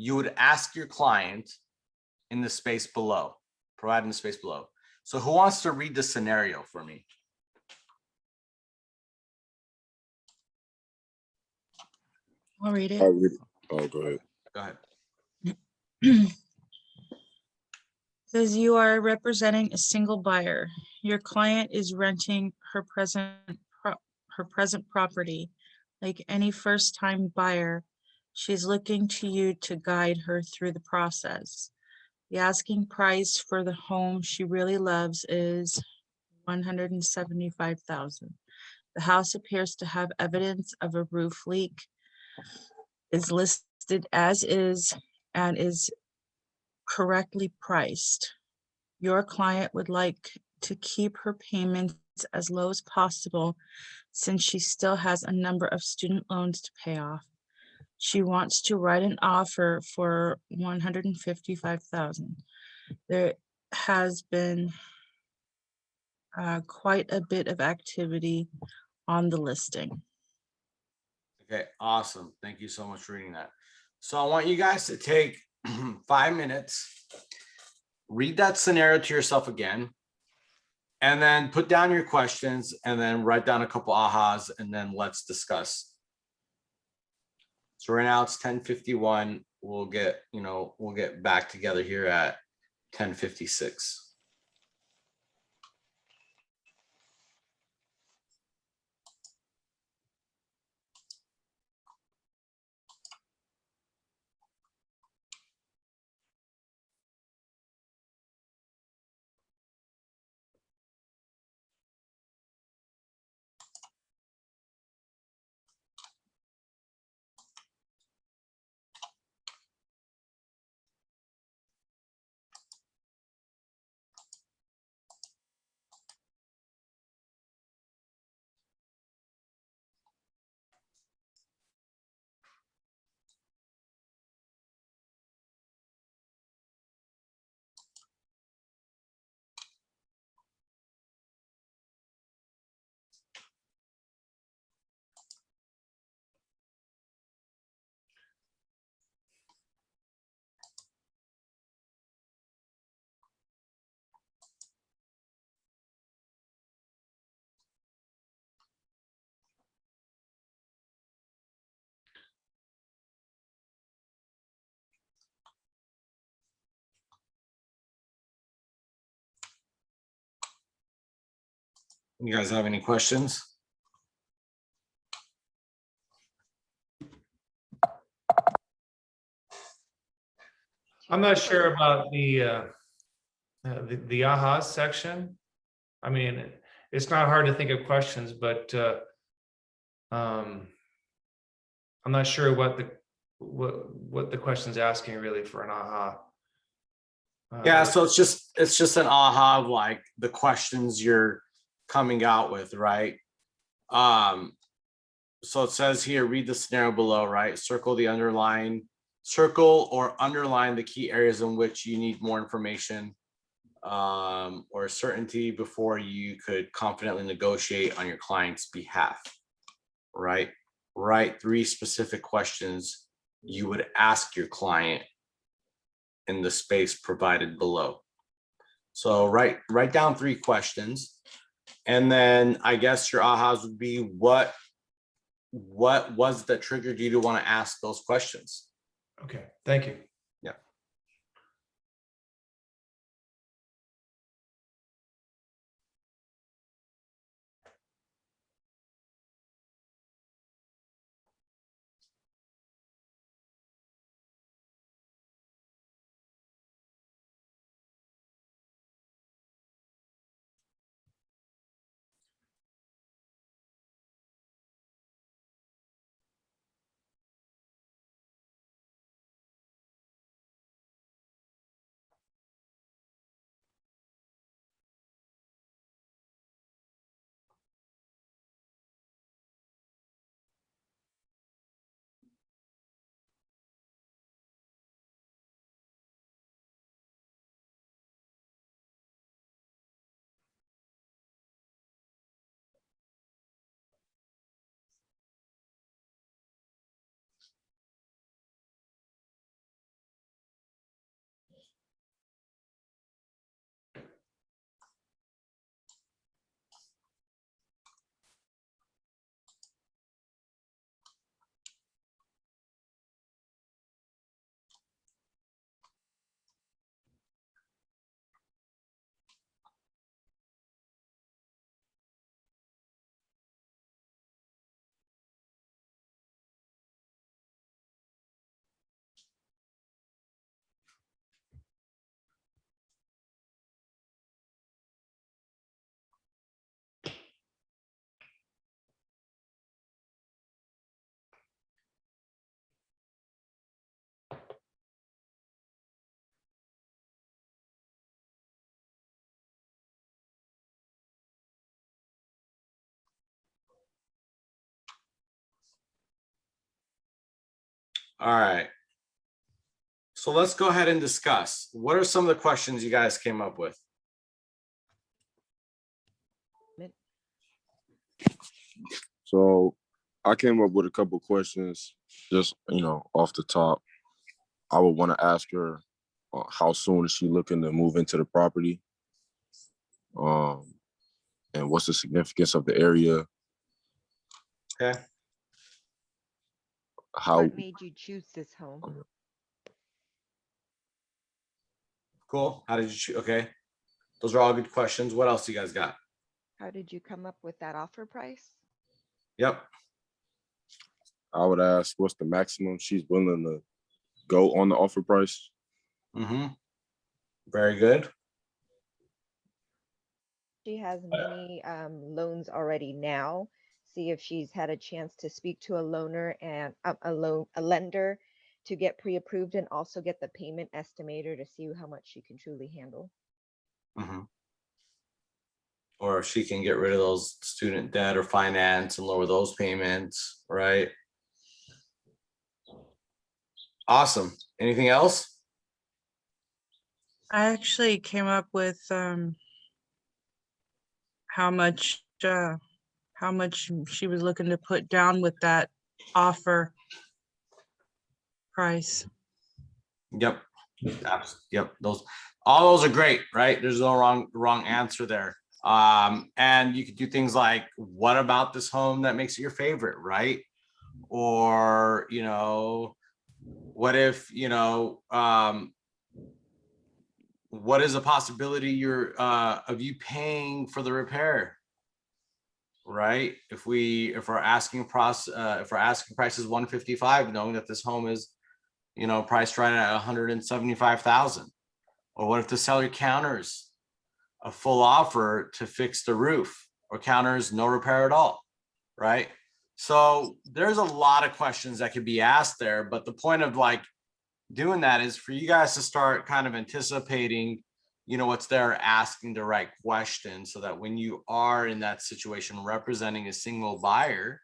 you would ask your client in the space below, provided in the space below. So who wants to read the scenario for me? I'll read I it. read it. Oh, go ahead. Go ahead. Says you are representing a single buyer. Your client is renting her present property. Like any first-time buyer, she's looking to you to guide her through the process. The asking price for the home she really loves is $175,000. The house appears to have evidence of a roof leak, is listed as is, and is correctly priced. Your client would like to keep her payments as low as possible since she still has a number of student loans to pay off. She wants to write an offer for $155,000. There has been quite a bit of activity on the listing. Okay, awesome. Thank you so much for reading that. So I want you guys to take 5 minutes, read that scenario to yourself again, and then put down your questions and then write down a couple ahas and then let's discuss. So right now it's 10:51. We'll get back together here at 10:56. You guys have any questions? I'm not sure about the ahas section. I mean, it's not hard to think of questions, but I'm not sure what the question's asking really for an aha. Yeah, so it's just an aha of like the questions you're coming out with, right? So it says here, read the scenario below, right? Circle or underline the key areas in which you need more information or certainty before you could confidently negotiate on your client's behalf, right? Write 3 specific questions you would ask your client in the space provided below. So write down 3 questions. And then I guess your ahas would be what was that triggered you to want to ask those questions? Okay, thank you. All right. So let's go ahead and discuss. What are some of the questions you guys came up with? So I came up with a couple questions, just, off the top. I would want to ask her how soon is she looking to move into the property? And what's the significance of the area? Okay. How, What made you choose this home? Cool. How did you choose? Okay. Those are all good questions. What else you guys got? How did you come up with that offer price? Yep. I would ask, what's the maximum she's willing to go on the offer price? Mm-hmm. Very good. She has many loans already now. See if she's had a chance to speak to a loaner and a lender to get pre-approved and also get the payment estimator to see how much she can truly handle. Mm-hmm. Or if she can get rid of those student debt or finance and lower those payments, right? Awesome. Anything else? I actually came up with how much she was looking to put down with that offer price. Yep. Yep. All those are great, right? There's no wrong answer there. And you could do things like, what about this home that makes it your favorite, right? Or, what if, what is a possibility of you paying for the repair? Right? If our asking price is 155, knowing that this home is, priced right at 175,000. Or what if the seller counters a full offer to fix the roof, or counters no repair at all, right? So there's a lot of questions that could be asked there, but the point of doing that is for you guys to start kind of anticipating, what's there, asking the right questions, so that when you are in that situation representing a single buyer,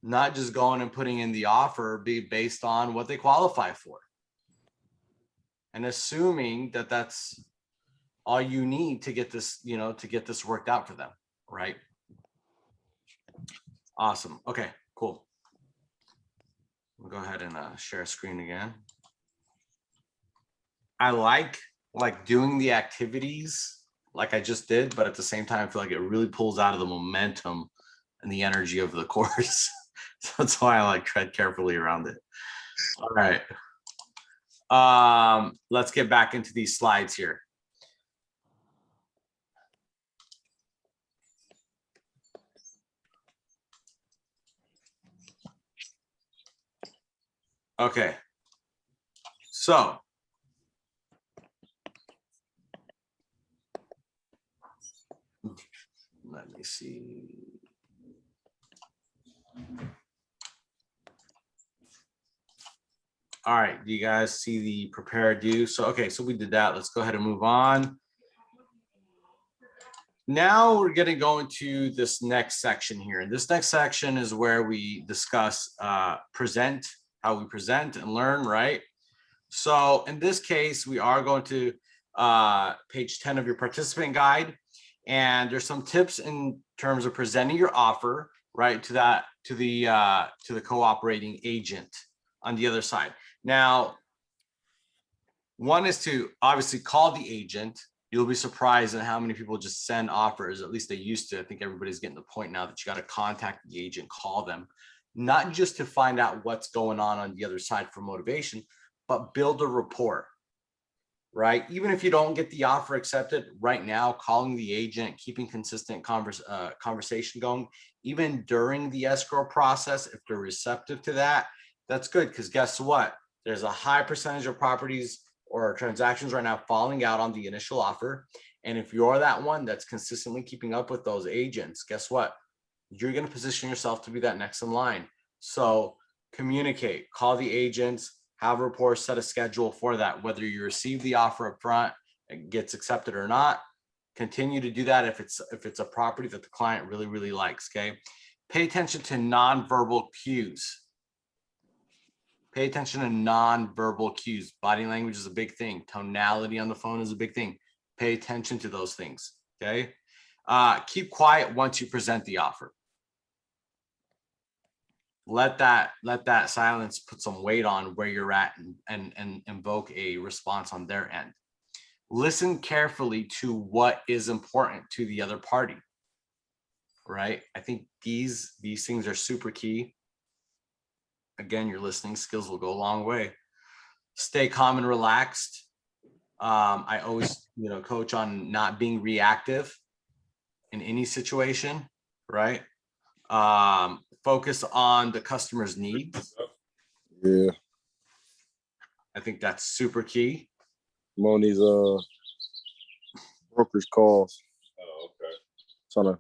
not just going and putting in the offer be based on what they qualify for, and assuming that that's all you need to get this, to get this worked out for them, right? Awesome. Okay, cool. We'll go ahead and share screen again. I like doing the activities like I just did, but at the same time, I feel like it really pulls out of the momentum and the energy of the course. So that's why I tread carefully around it. All right. Let's get back into these slides here. Okay. So let me see. All right, do you guys see the prepare due? So, okay, so we did that. Let's go ahead and move on. Now we're going to go into this next section here. And this next section is where we discuss how we present and learn, right? So in this case, we are going to page 10 of your participant guide. And there's some tips in terms of presenting your offer, right, to the cooperating agent on the other side. Now, one is to obviously call the agent. You'll be surprised at how many people just send offers. At least they used to. I think everybody's getting to the point now that you got to contact the agent, call them, not just to find out what's going on the other side for motivation, but build a rapport, right? Even if you don't get the offer accepted right now, calling the agent, keeping consistent conversation going, even during the escrow process, if they're receptive to that, that's good, because guess what? There's a high percentage of properties or transactions right now falling out on the initial offer. And if you're that one that's consistently keeping up with those agents, guess what? You're going to position yourself to be that next in line. So communicate, call the agents, have a rapport, set a schedule for that, whether you receive the offer up front, it gets accepted or not. Continue to do that if it's a property that the client really, really likes, okay? Pay attention to nonverbal cues. Pay attention to non-verbal cues. Body language is a big thing. Tonality on the phone is a big thing. Pay attention to those things, okay? Keep quiet once you present the offer. Let that silence put some weight on where you're at and invoke a response on their end. Listen carefully to what is important to the other party, right? I think these things are super key. Again, your listening skills will go a long way. Stay calm and relaxed. I always, coach on not being reactive in any situation, right? Focus on the customer's needs. Yeah. I think that's super key. I'm on these brokerage calls. Oh, okay. Trying to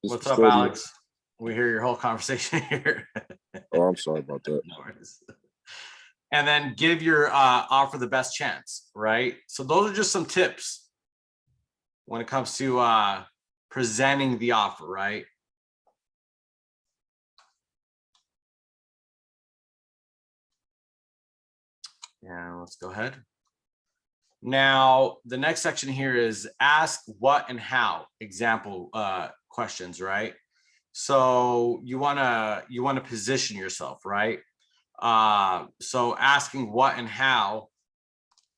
What's up, Alex? We hear your whole conversation here. Oh, I'm sorry about that. No worries. And then give your offer the best chance, right? So those are just some tips when it comes to presenting the offer, right? Yeah, let's go ahead. Now, the next section here is ask what and how example questions, right? So you wanna position yourself, right? So asking what and how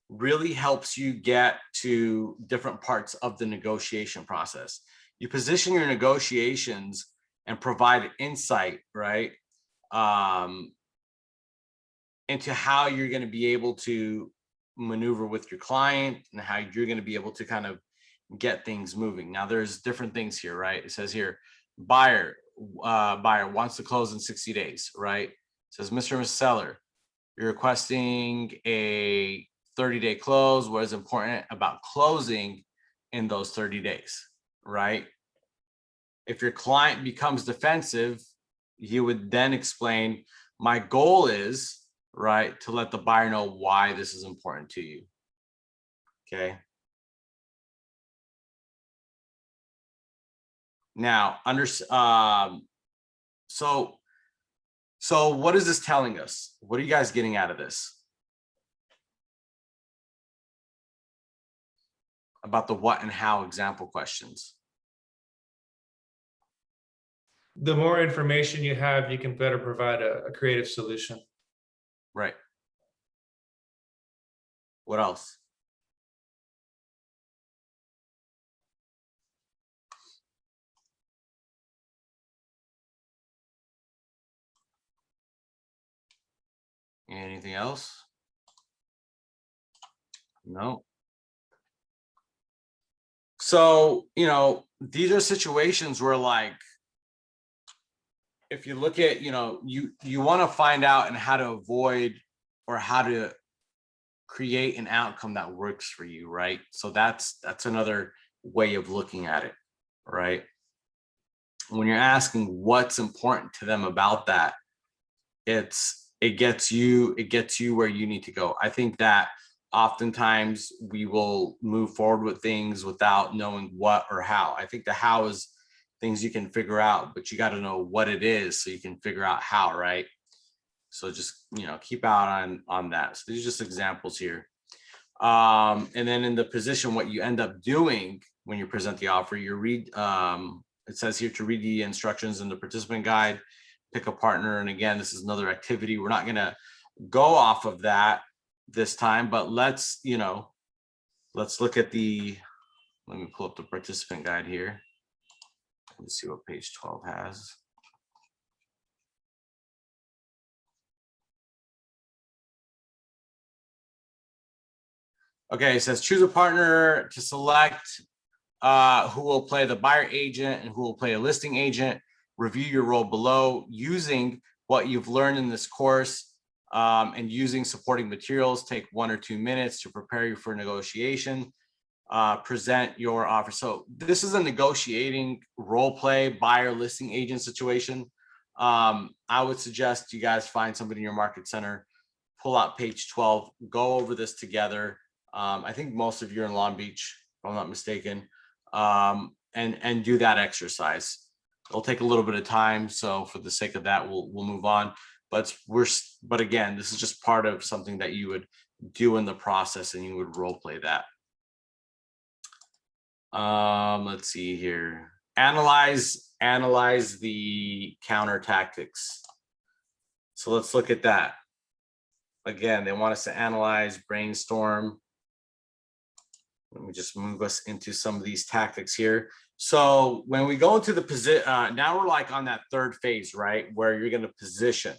really helps you get to different parts of the negotiation process. You position your negotiations and provide insight, right? Into how you're going to be able to maneuver with your client and how you're going to be able to kind of get things moving. Now there's different things here, right? It says here, buyer wants to close in 60 days, right? It says, Mr. and Mrs. Seller, you're requesting a 30-day close. What is important about closing in those 30 days, right? If your client becomes defensive, you would then explain, my goal is, right, to let the buyer know why this is important to you. Okay. Now, so what is this telling us? What are you guys getting out of this? About the what and how example questions. The more information you have, you can better provide a creative solution. Right. What else? Anything else? No. So, these are situations where, like, if you look at, you want to find out and how to avoid or how to create an outcome that works for you, right? So that's another way of looking at it, right? When you're asking what's important to them about that, it gets you where you need to go. I think that oftentimes we will move forward with things without knowing what or how. I think the how is things you can figure out, but you got to know what it is so you can figure out how, right? So just, keep out on that. So these are just examples here. And then in the position, what you end up doing when you present the offer, you read, it says here to read the instructions in the participant guide, pick a partner. And again, this is another activity. We're not going to go off of that this time, but let's look at let me pull up the participant guide here. Let's see what page 12 has. Okay, it says choose a partner to select who will play the buyer agent and who will play a listing agent. Review your role below using what you've learned in this course and using supporting materials. Take 1 or 2 minutes to prepare you for negotiation. Present your offer. So this is a negotiating role play buyer listing agent situation. I would suggest you guys find somebody in your market center, pull out page 12, go over this together. I think most of you are in Long Beach, if I'm not mistaken, and do that exercise. It'll take a little bit of time, so for the sake of that, we'll move on. but again, this is just part of something that you would do in the process, and you would role play that. Let's see here. Analyze the counter tactics. So let's look at that. Again, they want us to analyze, brainstorm. Let me just move us into some of these tactics here. So when we go into the position, now we're like on that third phase, right? Where you're going to position,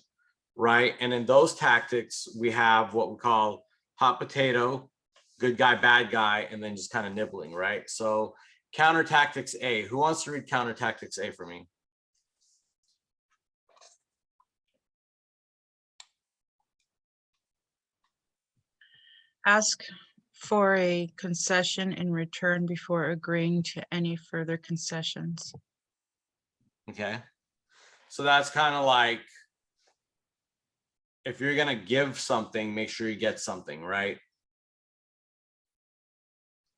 right? And in those tactics, we have what we call hot potato, good guy, bad guy, and then just kind of nibbling, right? So counter tactics A, who wants to read counter tactics A for me? Ask for a concession in return before agreeing to any further concessions. Okay. So that's kind of like, if you're going to give something, make sure you get something, right?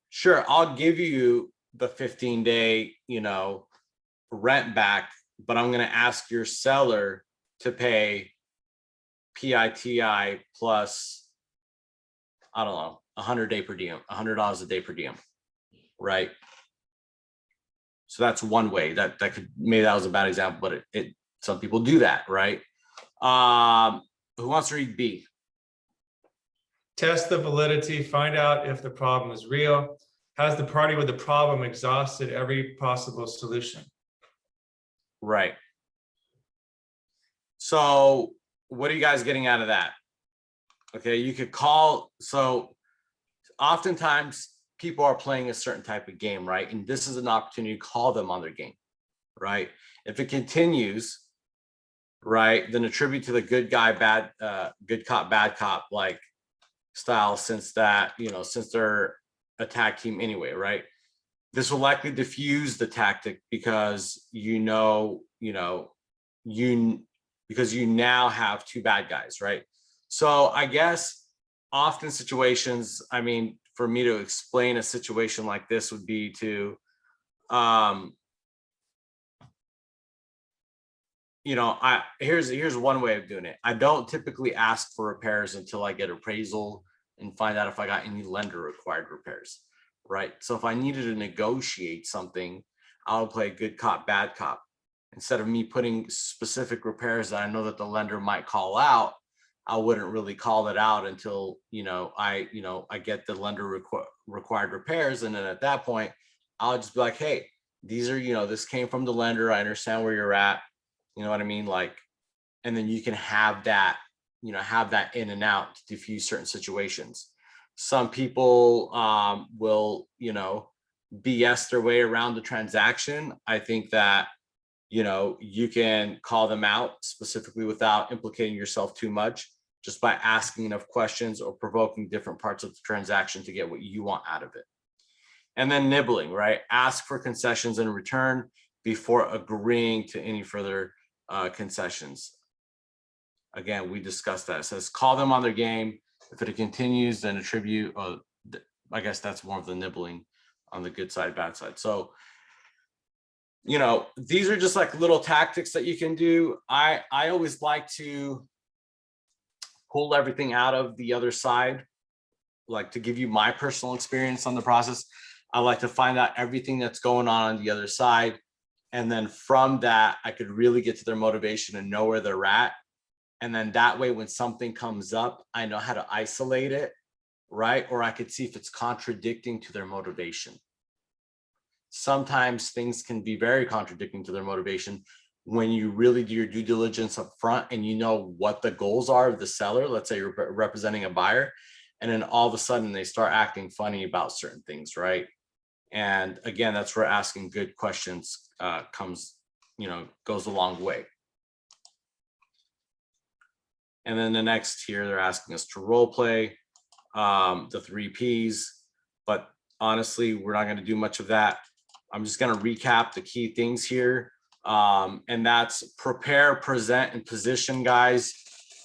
Sure, I'll give you the 15-day, rent back, but I'm going to ask your seller to pay PITI plus, I don't know, $100 per diem, $100 a day per diem, right? So that's one way that could, maybe that was a bad example, but it some people do that, right? Who wants to read B? Test the validity, find out if the problem is real. Has the party with the problem exhausted every possible solution? Right. So what are you guys getting out of that? Okay, you could call, so oftentimes people are playing a certain type of game, right? And this is an opportunity to call them on their game, right? If it continues, right, then attribute to the good guy, good cop, bad cop, like style, since that, since they're a tag team anyway, right? This will likely diffuse the tactic because because you now have two bad guys, right? So I guess often situations, I mean, for me to explain a situation like this would be to, here's one way of doing it. I don't typically ask for repairs until I get appraisal and find out if I got any lender required repairs, right? So if I needed to negotiate something, I'll play good cop, bad cop. Instead of me putting specific repairs that I know that the lender might call out, I wouldn't really call it out until, I get the lender required repairs. And then at that point, I'll just be like, hey, these are, this came from the lender. I understand where you're at. You know what I mean? Like, and then you can have that, have that in and out to diffuse certain situations. Some people will, BS their way around the transaction. I think that, you can call them out specifically without implicating yourself too much, just by asking enough questions or provoking different parts of the transaction to get what you want out of it. And then nibbling, right? Ask for concessions in return before agreeing to any further concessions. Again, we discussed that. It says call them on their game. If it continues, then attribute. I guess that's more of the nibbling on the good side, bad side. So, these are just like little tactics that you can do. I always like to pull everything out of the other side, like to give you my personal experience on the process. I like to find out everything that's going on the other side. And then from that, I could really get to their motivation and know where they're at. And then that way, when something comes up, I know how to isolate it, right? Or I could see if it's contradicting to their motivation. Sometimes things can be very contradicting to their motivation when you really do your due diligence up front and you know what the goals are of the seller. Let's say you're representing a buyer, and then all of a sudden they start acting funny about certain things, right? And again, that's where asking good questions goes a long way. And then the next here, they're asking us to role play the 3 Ps, but honestly, we're not going to do much of that. I'm just going to recap the key things here. And that's prepare, present, and position, guys.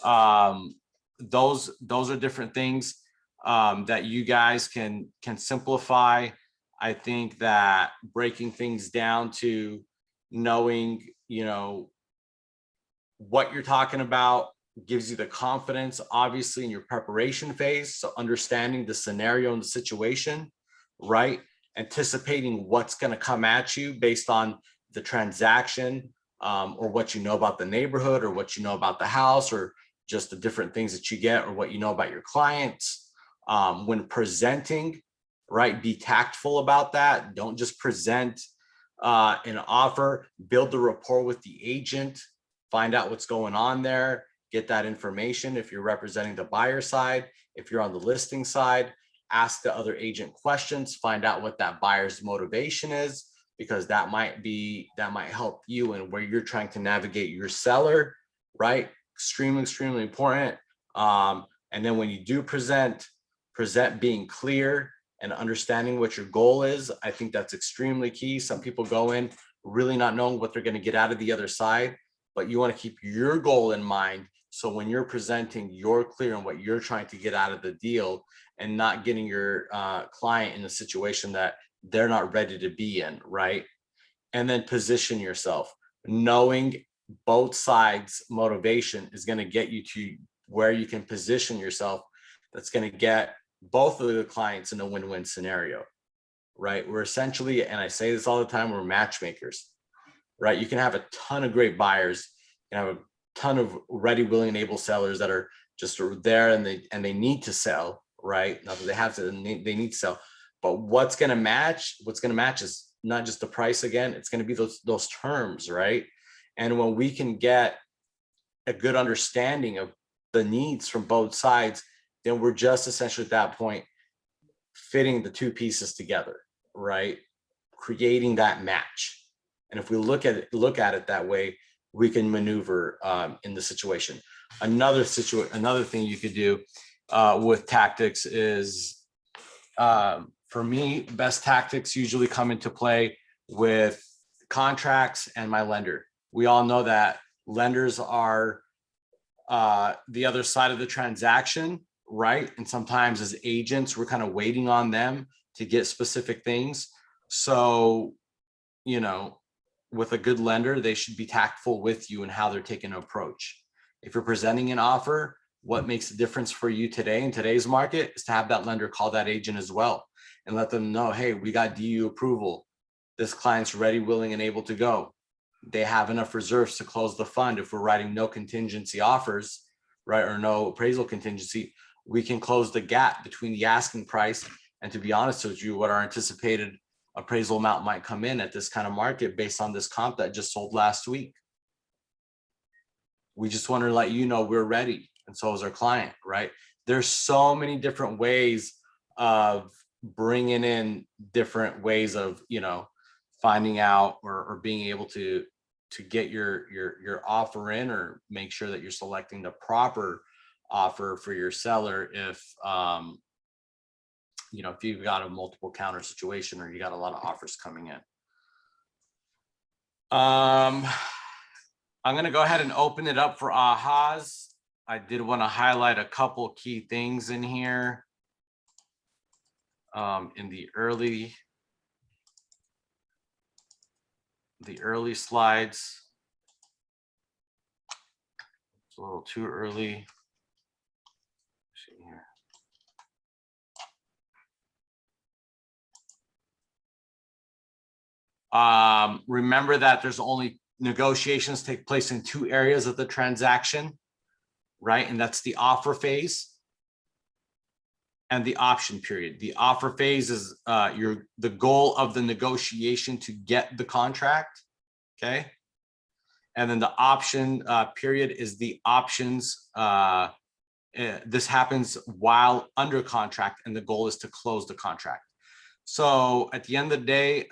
Those are different things that you guys can simplify. I think that breaking things down to knowing, what you're talking about, gives you the confidence, obviously, in your preparation phase. So understanding the scenario and the situation, right? Anticipating what's going to come at you based on the transaction, or what you know about the neighborhood, or what you know about the house, or just the different things that you get, or what you know about your clients. When presenting, right, be tactful about that. Don't just present an offer. Build the rapport with the agent. Find out what's going on there. Get that information if you're representing the buyer side. If you're on the listing side, ask the other agent questions. Find out what that buyer's motivation is, because that might help you in where you're trying to navigate your seller, right? Extremely important. And then when you do present being clear and understanding what your goal is. I think that's extremely key. Some people go in really not knowing what they're going to get out of the other side, but you want to keep your goal in mind. So when you're presenting, you're clear on what you're trying to get out of the deal, and not getting your client in a situation that they're not ready to be in, right? And then position yourself. Knowing both sides' motivation is going to get you to where you can position yourself. That's going to get both of the clients in a win-win scenario, right? We're essentially, and I say this all the time, we're matchmakers, right? You can have a ton of great buyers, you can have a ton of ready, willing, and able sellers that are just there and they need to sell, right? Not that they have to, they need to sell. But what's going to match is not just the price again, it's going to be those terms, right? And when we can get a good understanding of the needs from both sides, then we're just essentially at that point fitting the two pieces together, right? Creating that match. And if we look at it that way, we can maneuver in the situation. Another thing you could do with tactics is, for me, best tactics usually come into play with contracts and my lender. We all know that lenders are the other side of the transaction, right? And sometimes as agents, we're kind of waiting on them to get specific things. So, you know, with a good lender, they should be tactful with you and how they're taking an approach. If you're presenting an offer, what makes the difference for you today in today's market is to have that lender call that agent as well and let them know, hey, we got DU approval. This client's ready, willing, and able to go. They have enough reserves to close the fund. If we're writing no contingency offers, right, or no appraisal contingency, we can close the gap between the asking price and, to be honest with you, what our anticipated appraisal amount might come in at this kind of market based on this comp that just sold last week. We just want to let you know we're ready, and so is our client, right? There's so many different ways of bringing in different ways of, you know, finding out or being able to get your offer in, or make sure that you're selecting the proper offer for your seller if you know, if you've got a multiple counter situation or you got a lot of offers coming in. I'm going to go ahead and open it up for ahas. I did want to highlight a couple key things in here in the early slides. It's a little too early. Let's see here. Remember that there's only negotiations take place in two areas of the transaction, right? And that's the offer phase and the option period. The offer phase is the goal of the negotiation to get the contract, okay? And then the option period is the options. This happens while under contract, and the goal is to close the contract. So at the end of the day,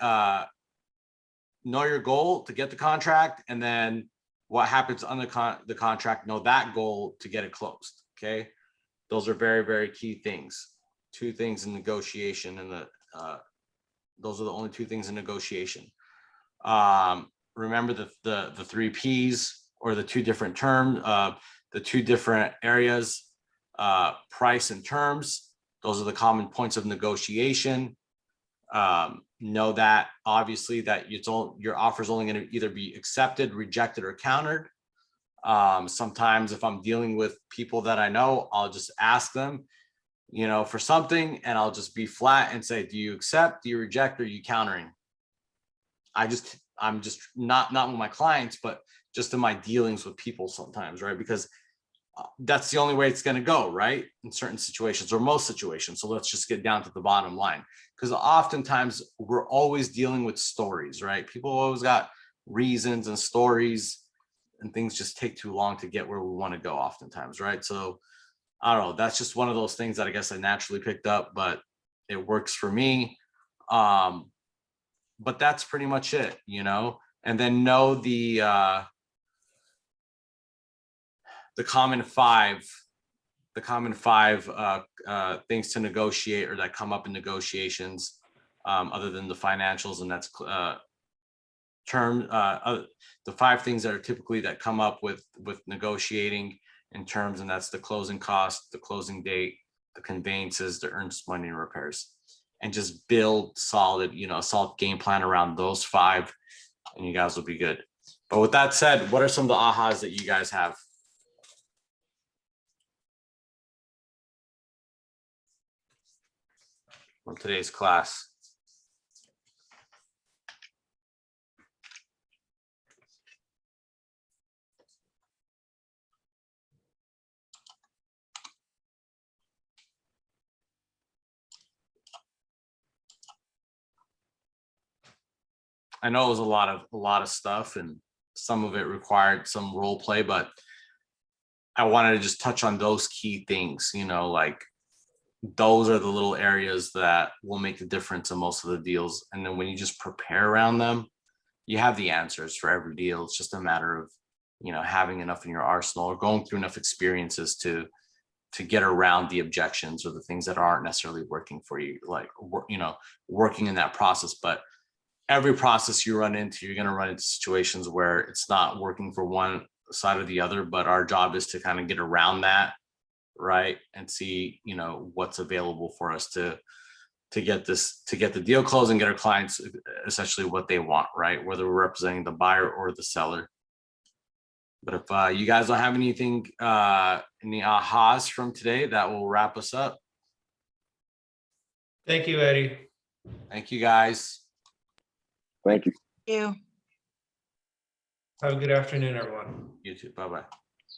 know your goal to get the contract, and then what happens on the contract, know that goal to get it closed, okay? Those are very, very key things. Two things in negotiation, and those are the only two things in negotiation. Remember the 3 Ps, or the two different terms, the two different areas, price and terms. Those are the common points of negotiation. Know that obviously that your offer is only going to either be accepted, rejected, or countered. Sometimes if I'm dealing with people that I know, I'll just ask them, you know, for something, and I'll just be flat and say, do you accept, do you reject, or are you countering? I'm just not with my clients, but just in my dealings with people sometimes, right? Because that's the only way it's going to go, right? In certain situations or most situations. So let's just get down to the bottom line, because oftentimes we're always dealing with stories, right? People always got reasons and stories, and things just take too long to get where we want to go oftentimes, right? So I don't know, that's just one of those things that I guess I naturally picked up, but it works for me. But that's pretty much it, you know. And then know the common five things to negotiate or that come up in negotiations, other than the financials, and that's the 5 things that are typically that come up with negotiating in terms, and that's the closing cost, the closing date, the conveyances, the earnest money, and repairs. And just build solid, you know, a solid game plan around those 5, and you guys will be good. But with that said, what are some of the ahas that you guys have? From today's class? I know it was a lot of stuff, and some of it required some role play, but I wanted to just touch on those key things, you know, like those are the little areas that will make the difference in most of the deals. And then when you just prepare around them, you have the answers for every deal. It's just a matter of, you know, having enough in your arsenal or going through enough experiences to get around the objections or the things that aren't necessarily working for you, like, you know, working in that process. But every process you run into, you're going to run into situations where it's not working for one side or the other, but our job is to kind of get around that, right? And see, you know, what's available for us to get the deal closed and get our clients essentially what they want, right? Whether we're representing the buyer or the seller. But if you guys don't have anything, any ahas from today, that will wrap us up. Thank you, Eddie. Thank you, guys. Thank you. You. Have a good afternoon, everyone. You too. Bye-bye.